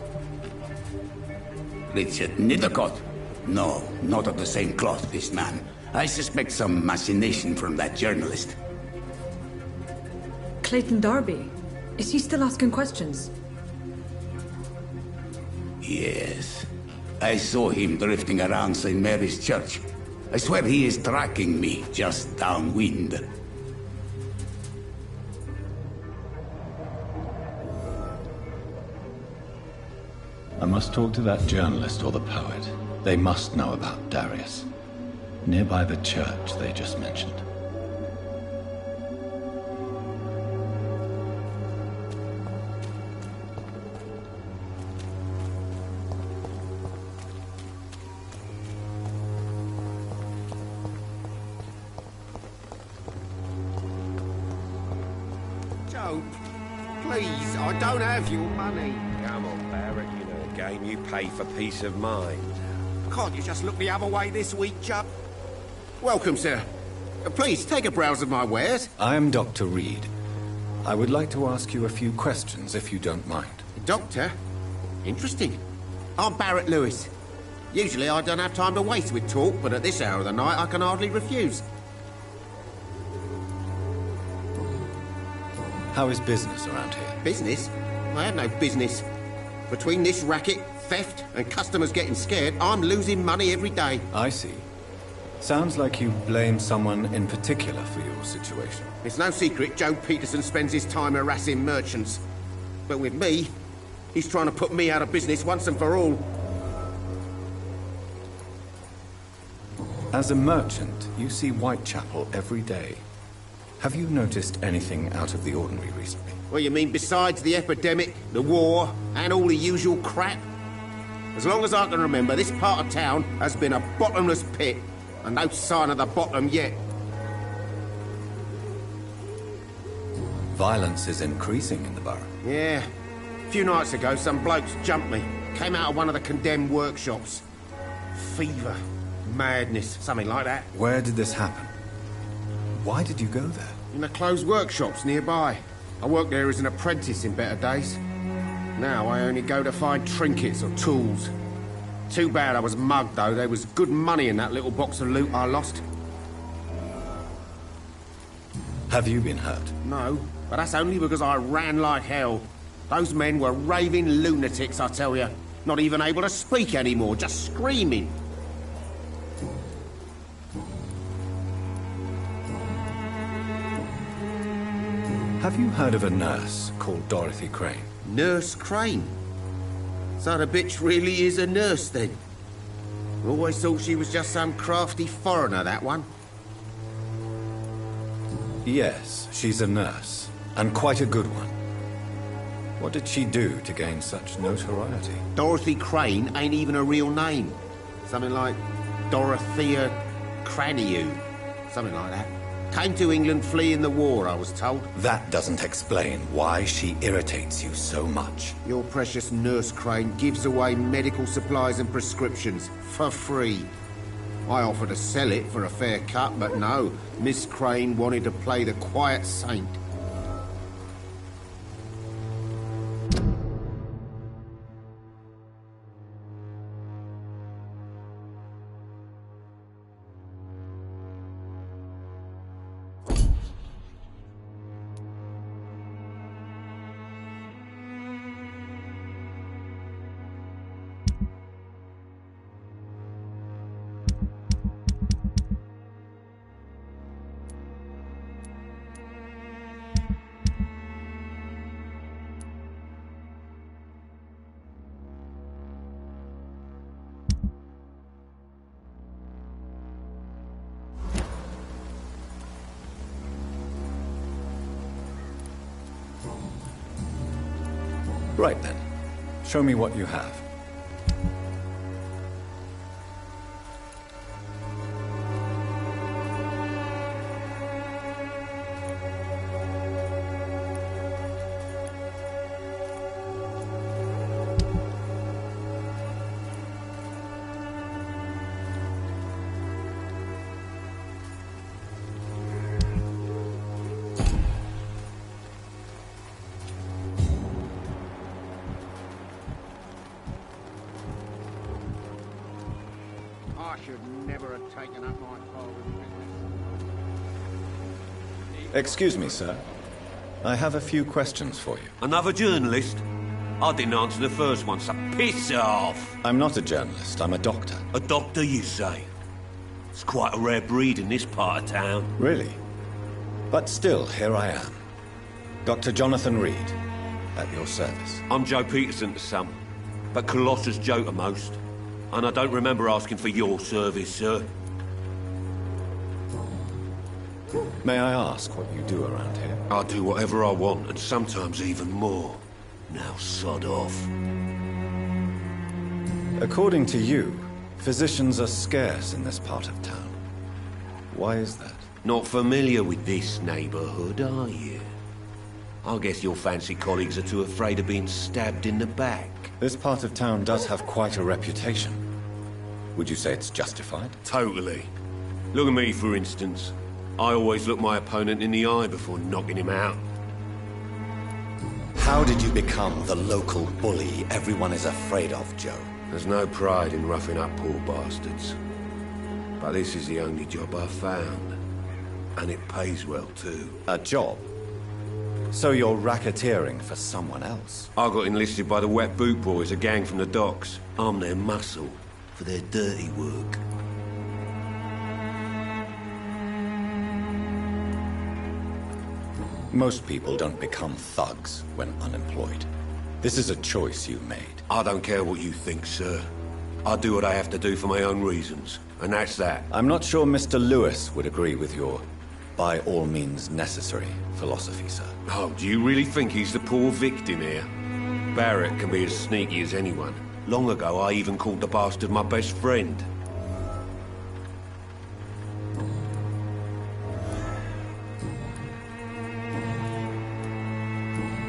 Richard Nethercott? No, not of the same cloth, this man. I suspect some machination from that journalist. Clayton Darby. Is he still asking questions? Yes. I saw him drifting around St. Mary's Church. I swear he is tracking me just downwind. I must talk to that journalist or the poet. They must know about Darius. Nearby the church they just mentioned. Please, I don't have your money. Come on, Barrett, you know a game you pay for peace of mind. Can't you just look the other way this week, Chubb? Welcome, sir. Please, take a browse of my wares. I am Dr. Reed. I would like to ask you a few questions, if you don't mind. Doctor? Interesting. I'm Barrett Lewis. Usually I don't have time to waste with talk, but at this hour of the night I can hardly refuse. How is business around here? Business? I have no business. Between this racket, theft, and customers getting scared, I'm losing money every day. I see. Sounds like you blame someone in particular for your situation. It's no secret Joe Peterson spends his time harassing merchants. But with me, he's trying to put me out of business once and for all. As a merchant, you see Whitechapel every day. Have you noticed anything out of the ordinary recently? Well, you mean besides the epidemic, the war, and all the usual crap? As long as I can remember, this part of town has been a bottomless pit, and no sign of the bottom yet. Violence is increasing in the borough. Yeah. A few nights ago, some blokes jumped me. Came out of one of the condemned workshops. Fever, madness, something like that. Where did this happen? Why did you go there? In the closed workshops nearby. I worked there as an apprentice in better days. Now I only go to find trinkets or tools. Too bad I was mugged, though. There was good money in that little box of loot I lost. Have you been hurt? No, but that's only because I ran like hell. Those men were raving lunatics, I tell you. Not even able to speak anymore, just screaming. Have you heard of a nurse called Dorothy Crane? Nurse Crane? So the bitch really is a nurse, then? Always thought she was just some crafty foreigner, that one. Yes, she's a nurse, and quite a good one. What did she do to gain such notoriety? Dorothy Crane ain't even a real name. Something like Dorothea Craniu. Something like that. Came to England fleeing the war, I was told. That doesn't explain why she irritates you so much. Your precious Nurse Crane gives away medical supplies and prescriptions for free. I offered to sell it for a fair cut, but no. Miss Crane wanted to play the quiet saint. Right then. Show me what you have. I should never have taken up my father's business. Excuse me, sir. I have a few questions for you. Another journalist? I didn't answer the first one, so piss off! I'm not a journalist, I'm a doctor. A doctor, you say? It's quite a rare breed in this part of town. Really? But still, here I am. Dr. Jonathan Reed, at your service. I'm Joe Peterson to some, but Colossus Joe to most. And I don't remember asking for your service, sir. May I ask what you do around here? I do whatever I want, and sometimes even more. Now sod off. According to you, physicians are scarce in this part of town. Why is that? Not familiar with this neighborhood, are you? I guess your fancy colleagues are too afraid of being stabbed in the back. This part of town does have quite a reputation. Would you say it's justified? Totally. Look at me, for instance. I always look my opponent in the eye before knocking him out. How did you become the local bully everyone is afraid of, Joe? There's no pride in roughing up poor bastards. But this is the only job I've found. And it pays well, too. A job? So you're racketeering for someone else? I got enlisted by the Wet Boot Boys, a gang from the docks. I'm their muscle for their dirty work. Most people don't become thugs when unemployed. This is a choice you made. I don't care what you think, sir. I do what I have to do for my own reasons, and that's that. I'm not sure Mr. Lewis would agree with your by all means necessary philosophy, sir. Oh, do you really think he's the poor victim here? Barrett can be as sneaky as anyone. Long ago, I even called the bastard my best friend.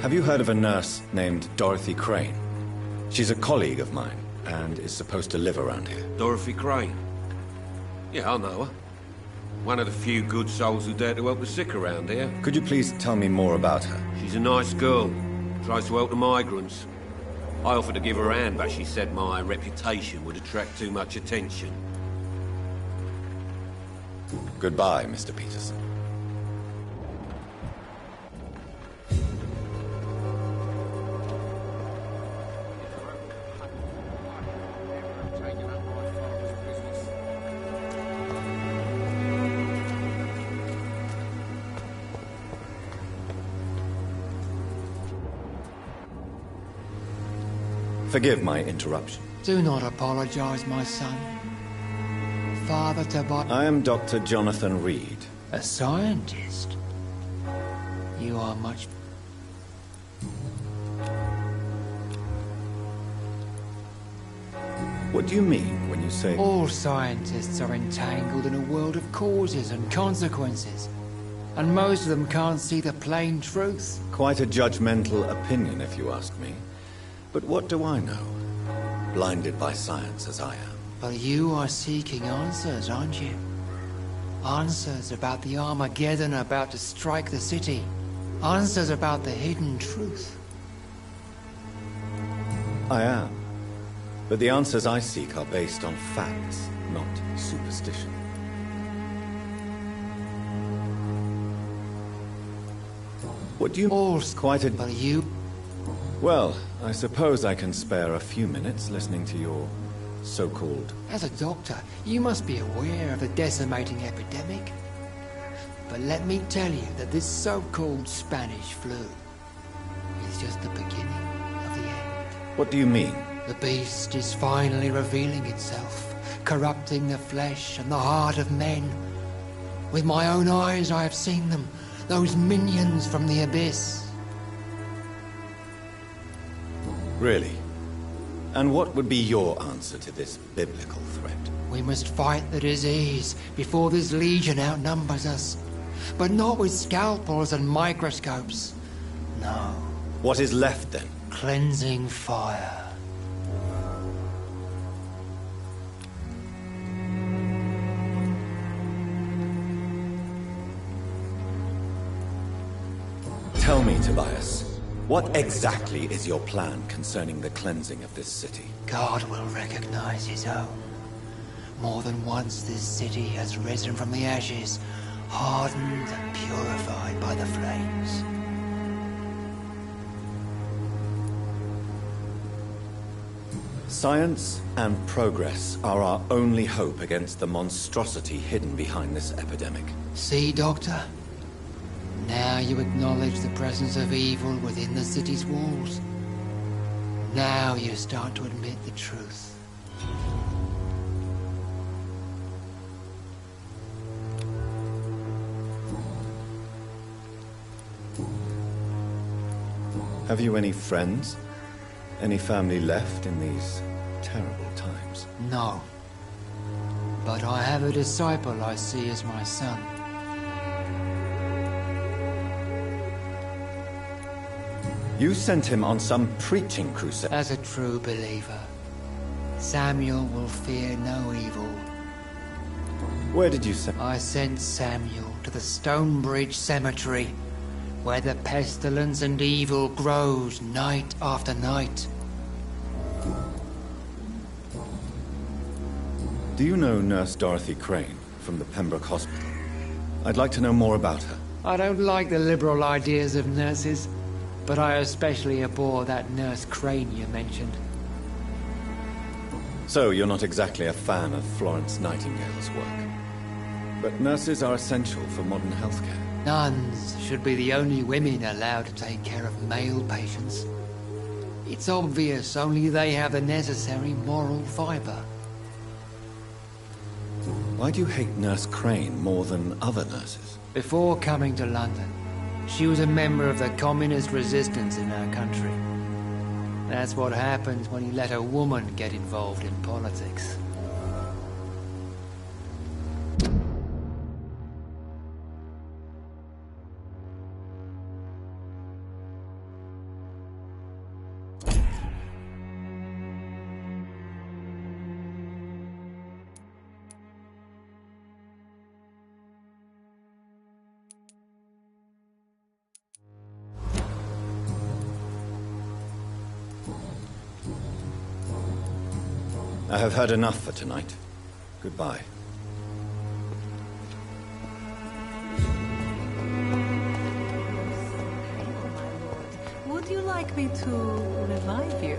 Have you heard of a nurse named Dorothy Crane? She's a colleague of mine, and is supposed to live around here. Dorothy Crane? Yeah, I know her. One of the few good souls who dare to help the sick around here. Could you please tell me more about her? She's a nice girl. Tries to help the migrants. I offered to give her a hand, but she said my reputation would attract too much attention. Goodbye, Mr. Peterson. Forgive my interruption. Do not apologize, my son. Father Tobias... I am Dr. Jonathan Reed. A scientist? You are much... What do you mean when you say... All scientists are entangled in a world of causes and consequences. And most of them can't see the plain truth. Quite a judgmental opinion, if you ask me. But what do I know? Blinded by science as I am. But you are seeking answers, aren't you? Answers about the Armageddon about to strike the city. Answers about the hidden truth. I am. But the answers I seek are based on facts, not superstition. What do you... All's quite a... But you... Well, I suppose I can spare a few minutes listening to your so-called... As a doctor, you must be aware of the decimating epidemic. But let me tell you that this so-called Spanish flu is just the beginning of the end. What do you mean? The beast is finally revealing itself, corrupting the flesh and the heart of men. With my own eyes I have seen them, those minions from the abyss. Really? And what would be your answer to this biblical threat? We must fight the disease before this legion outnumbers us. But not with scalpels and microscopes. No. What is left then? Cleansing fire. Tell me, Tobias, what exactly is your plan concerning the cleansing of this city? God will recognize his own. More than once this city has risen from the ashes, hardened and purified by the flames. Science and progress are our only hope against the monstrosity hidden behind this epidemic. See, Doctor? Now you acknowledge the presence of evil within the city's walls. Now you start to admit the truth. Have you any friends? Any family left in these terrible times? No. But I have a disciple I see as my son. You sent him on some preaching crusade. As a true believer, Samuel will fear no evil. Where did you send? I sent Samuel to the Stonebridge Cemetery, where the pestilence and evil grows night after night. Do you know Nurse Dorothy Crane from the Pembroke Hospital? I'd like to know more about her. I don't like the liberal ideas of nurses, but I especially abhor that Nurse Crane you mentioned. So you're not exactly a fan of Florence Nightingale's work. But nurses are essential for modern healthcare. Nuns should be the only women allowed to take care of male patients. It's obvious only they have the necessary moral fibre. Why do you hate Nurse Crane more than other nurses? Before coming to London, she was a member of the communist resistance in our country. That's what happens when you let a woman get involved in politics. I have heard enough for tonight. Goodbye. Would you like me to revive you?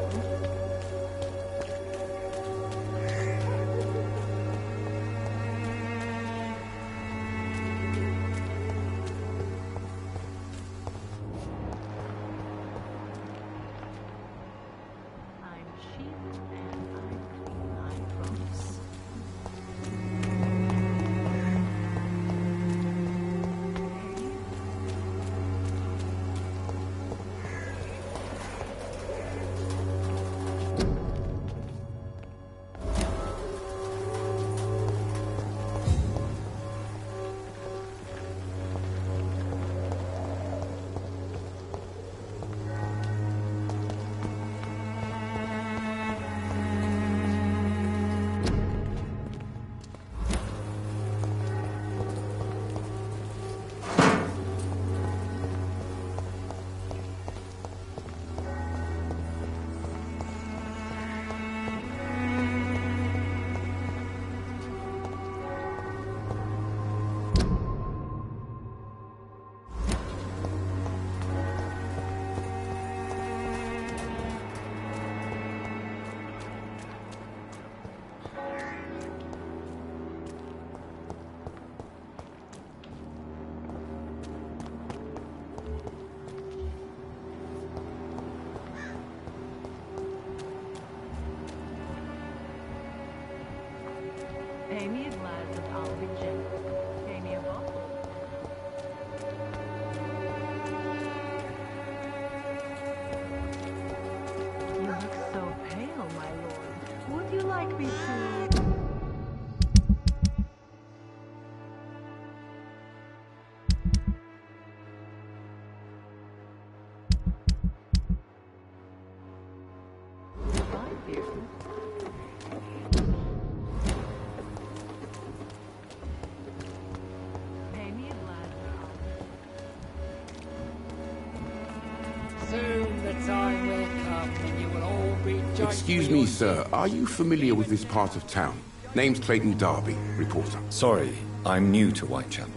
Excuse me, sir. Are you familiar with this part of town? Name's Clayton Darby, reporter. Sorry, I'm new to Whitechapel.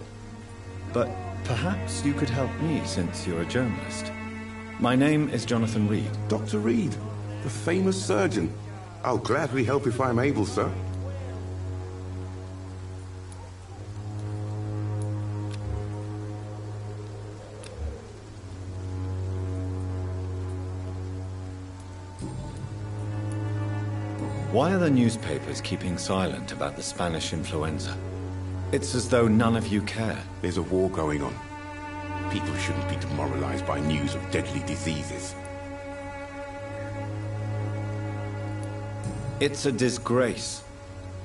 But perhaps you could help me since you're a journalist. My name is Jonathan Reed. Dr. Reed, the famous surgeon. I'll gladly help if I'm able, sir. Why are the newspapers keeping silent about the Spanish influenza? It's as though none of you care. There's a war going on. People shouldn't be demoralized by news of deadly diseases. It's a disgrace.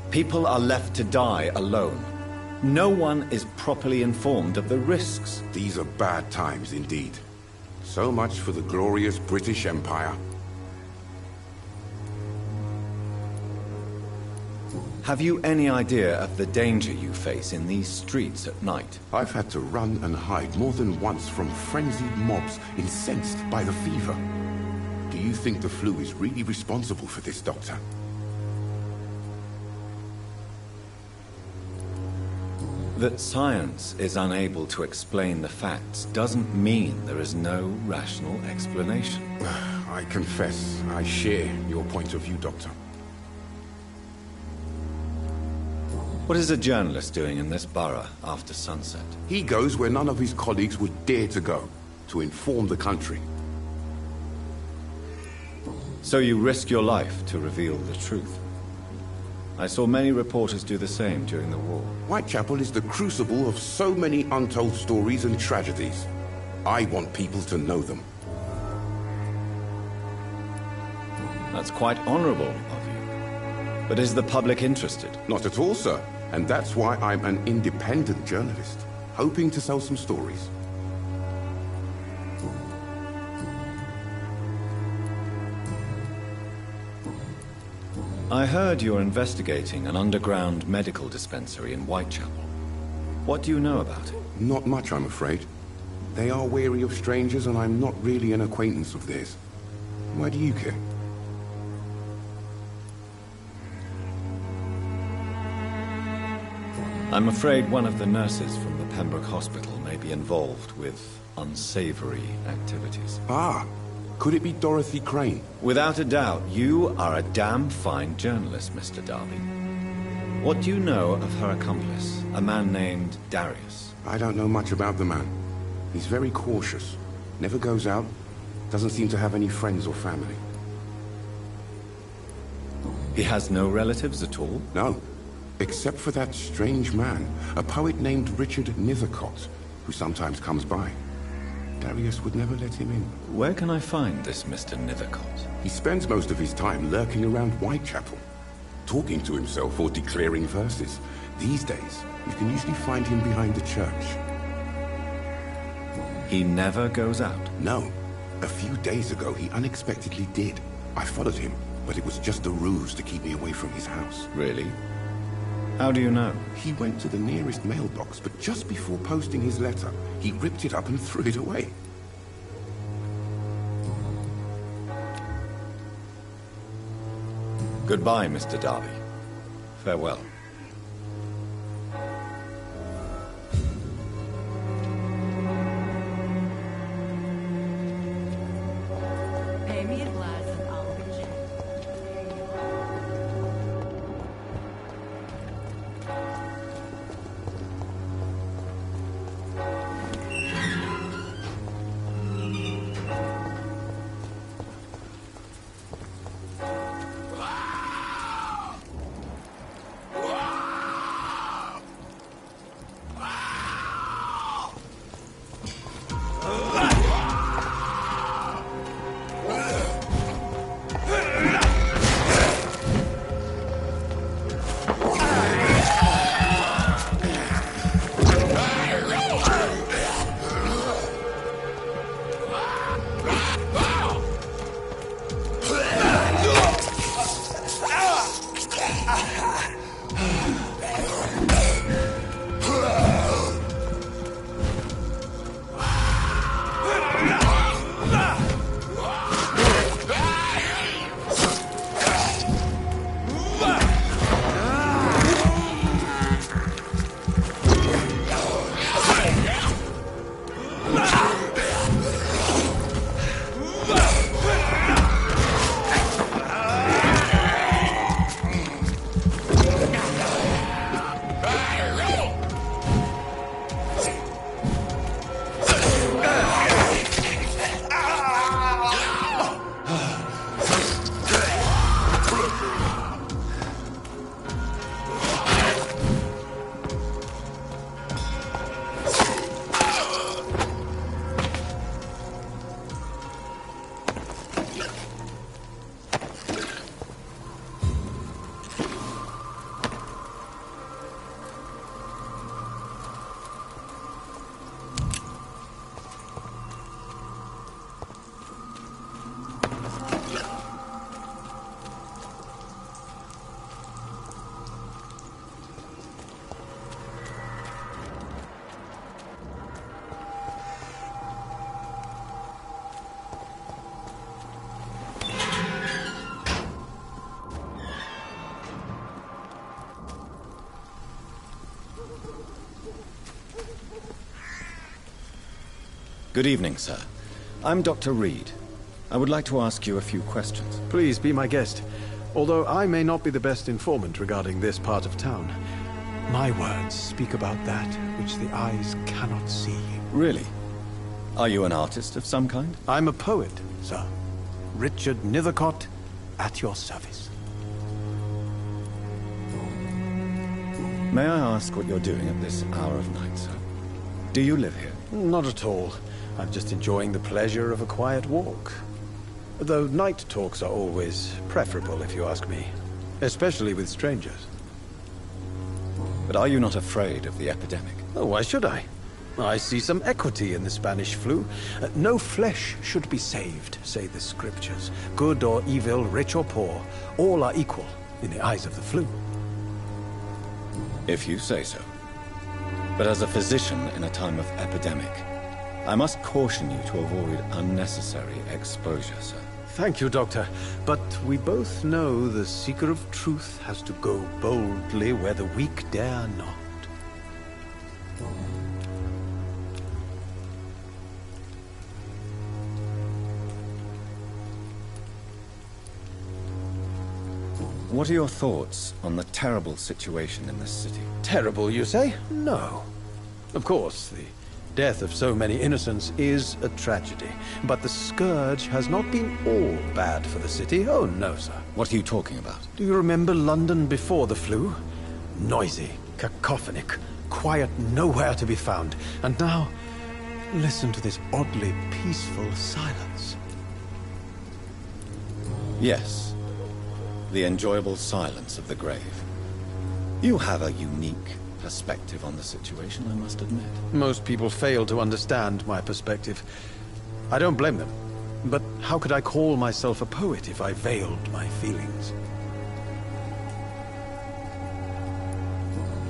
People are left to die alone. No one is properly informed of the risks. These are bad times indeed. So much for the glorious British Empire. Have you any idea of the danger you face in these streets at night? I've had to run and hide more than once from frenzied mobs incensed by the fever. Do you think the flu is really responsible for this, Doctor? That science is unable to explain the facts doesn't mean there is no rational explanation. I confess, I share your point of view, Doctor. What is a journalist doing in this borough after sunset? He goes where none of his colleagues would dare to go, to inform the country. So you risk your life to reveal the truth. I saw many reporters do the same during the war. Whitechapel is the crucible of so many untold stories and tragedies. I want people to know them. That's quite honorable of you. But is the public interested? Not at all, sir. And that's why I'm an independent journalist, hoping to sell some stories. I heard you're investigating an underground medical dispensary in Whitechapel. What do you know about it? Not much, I'm afraid. They are wary of strangers, and I'm not really an acquaintance of theirs. Why do you care? I'm afraid one of the nurses from the Pembroke Hospital may be involved with unsavory activities. Ah, could it be Dorothy Crane? Without a doubt, you are a damn fine journalist, Mr. Darby. What do you know of her accomplice, a man named Darius? I don't know much about the man. He's very cautious, never goes out, doesn't seem to have any friends or family. He has no relatives at all? No. Except for that strange man, a poet named Richard Nethercott, who sometimes comes by. Darius would never let him in. Where can I find this Mr. Nethercott? He spends most of his time lurking around Whitechapel, talking to himself or declaring verses. These days, you can usually find him behind the church. He never goes out? No. A few days ago, he unexpectedly did. I followed him, but it was just a ruse to keep me away from his house. Really? How do you know? He went to the nearest mailbox, but just before posting his letter, he ripped it up and threw it away. Goodbye, Mr. Darby. Farewell. Pay me a glass and I'll be checked. Good evening, sir. I'm Dr. Reed. I would like to ask you a few questions. Please be my guest. Although I may not be the best informant regarding this part of town, my words speak about that which the eyes cannot see. Really? Are you an artist of some kind? I'm a poet, sir. Richard Nethercott, at your service. May I ask what you're doing at this hour of night, sir? Do you live here? Not at all. I'm just enjoying the pleasure of a quiet walk. Though night talks are always preferable, if you ask me. Especially with strangers. But are you not afraid of the epidemic? Oh, why should I? I see some equity in the Spanish flu. No flesh should be saved, say the scriptures. Good or evil, rich or poor, all are equal in the eyes of the flu. If you say so. But as a physician in a time of epidemic, I must caution you to avoid unnecessary exposure, sir. Thank you, Doctor. But we both know the seeker of truth has to go boldly where the weak dare not. What are your thoughts on the terrible situation in this city? Terrible, you say? No. Of course, the death of so many innocents is a tragedy. But the scourge has not been all bad for the city. Oh, no, sir. What are you talking about? Do you remember London before the flu? Noisy, cacophonic, quiet nowhere to be found. And now, listen to this oddly peaceful silence. Yes. The enjoyable silence of the grave. You have a unique perspective on the situation, I must admit. Most people fail to understand my perspective. I don't blame them. But how could I call myself a poet if I veiled my feelings?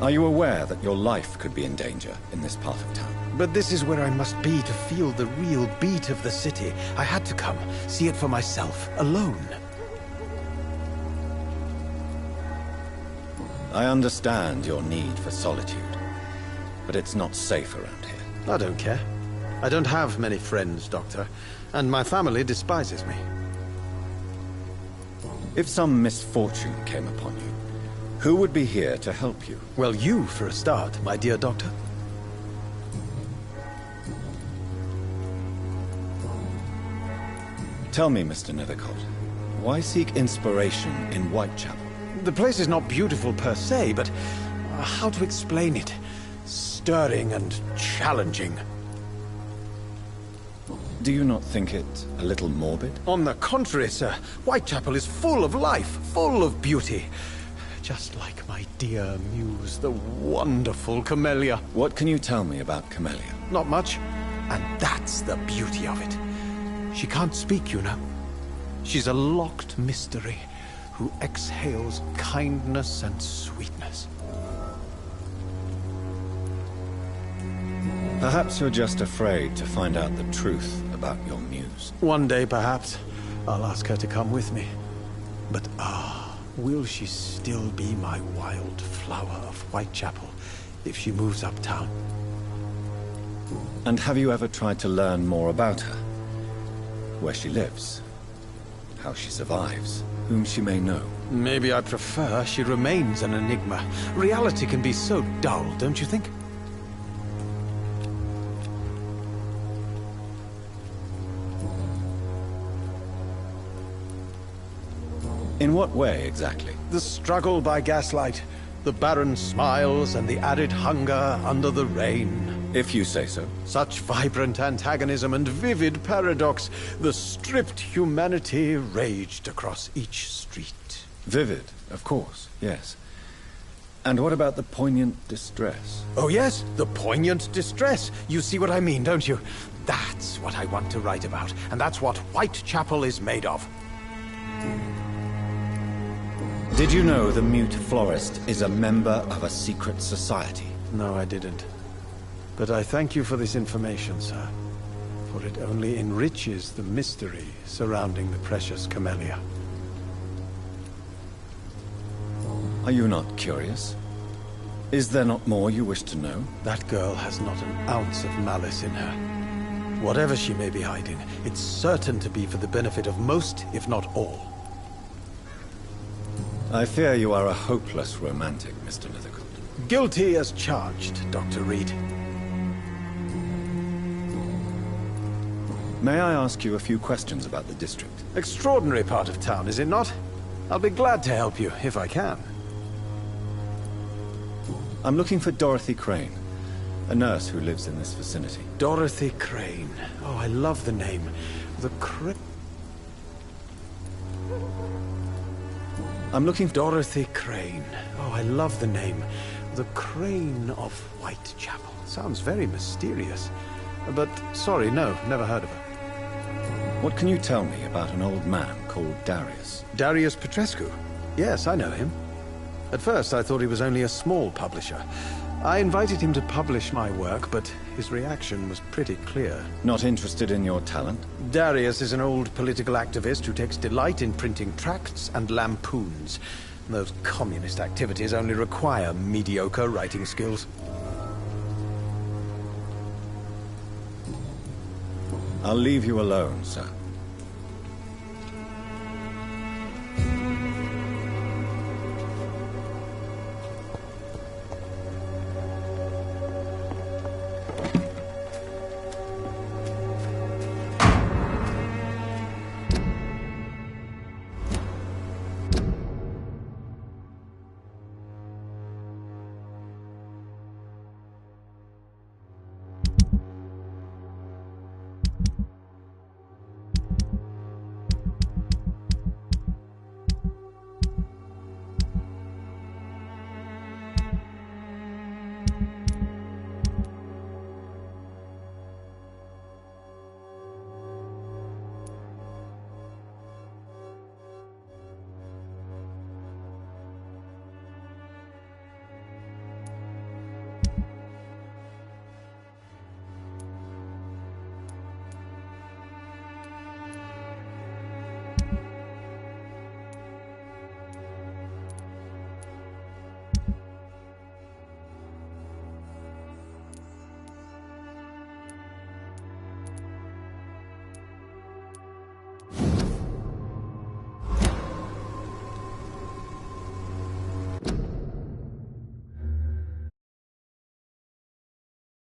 Are you aware that your life could be in danger in this part of town? But this is where I must be to feel the real beat of the city. I had to come, see it for myself, alone. I understand your need for solitude, but it's not safe around here. I don't care. I don't have many friends, Doctor, and my family despises me. If some misfortune came upon you, who would be here to help you? Well, you, for a start, my dear Doctor. Tell me, Mr. Nethercott, why seek inspiration in Whitechapel? The place is not beautiful per se, but how to explain it? Stirring and challenging. Do you not think it a little morbid? On the contrary, sir. Whitechapel is full of life, full of beauty. Just like my dear muse, the wonderful Camellia. What can you tell me about Camellia? Not much. And that's the beauty of it. She can't speak, you know. She's a locked mystery who exhales kindness and sweetness. Perhaps you're just afraid to find out the truth about your muse. One day, perhaps, I'll ask her to come with me. But will she still be my wild flower of Whitechapel if she moves uptown? And have you ever tried to learn more about her? Where she lives? How she survives? Whom she may know? Maybe I prefer she remains an enigma. Reality can be so dull, don't you think? In what way, exactly? The struggle by gaslight, the barren smiles and the added hunger under the rain. If you say so. Such vibrant antagonism and vivid paradox. The stripped humanity raged across each street. Vivid, of course, yes. And what about the poignant distress? Oh yes, the poignant distress. You see what I mean, don't you? That's what I want to write about, and that's what Whitechapel is made of. Did you know the mute florist is a member of a secret society? No, I didn't. But I thank you for this information, sir. For it only enriches the mystery surrounding the precious Camellia. Are you not curious? Is there not more you wish to know? That girl has not an ounce of malice in her. Whatever she may be hiding, it's certain to be for the benefit of most, if not all. I fear you are a hopeless romantic, Mr. Nethercourt. Guilty as charged, Dr. Reed. May I ask you a few questions about the district? Extraordinary part of town, is it not? I'll be glad to help you, if I can. I'm looking for Dorothy Crane, a nurse who lives in this vicinity. Dorothy Crane. Oh, I love the name. I'm looking for Dorothy Crane. Oh, I love the name. The Crane of Whitechapel. Sounds very mysterious. But, sorry, no, never heard of her. What can you tell me about an old man called Darius? Darius Petrescu? Yes, I know him. At first, I thought he was only a small publisher. I invited him to publish my work, but his reaction was pretty clear. Not interested in your talent? Darius is an old political activist who takes delight in printing tracts and lampoons. Those communist activities only require mediocre writing skills. I'll leave you alone, sir.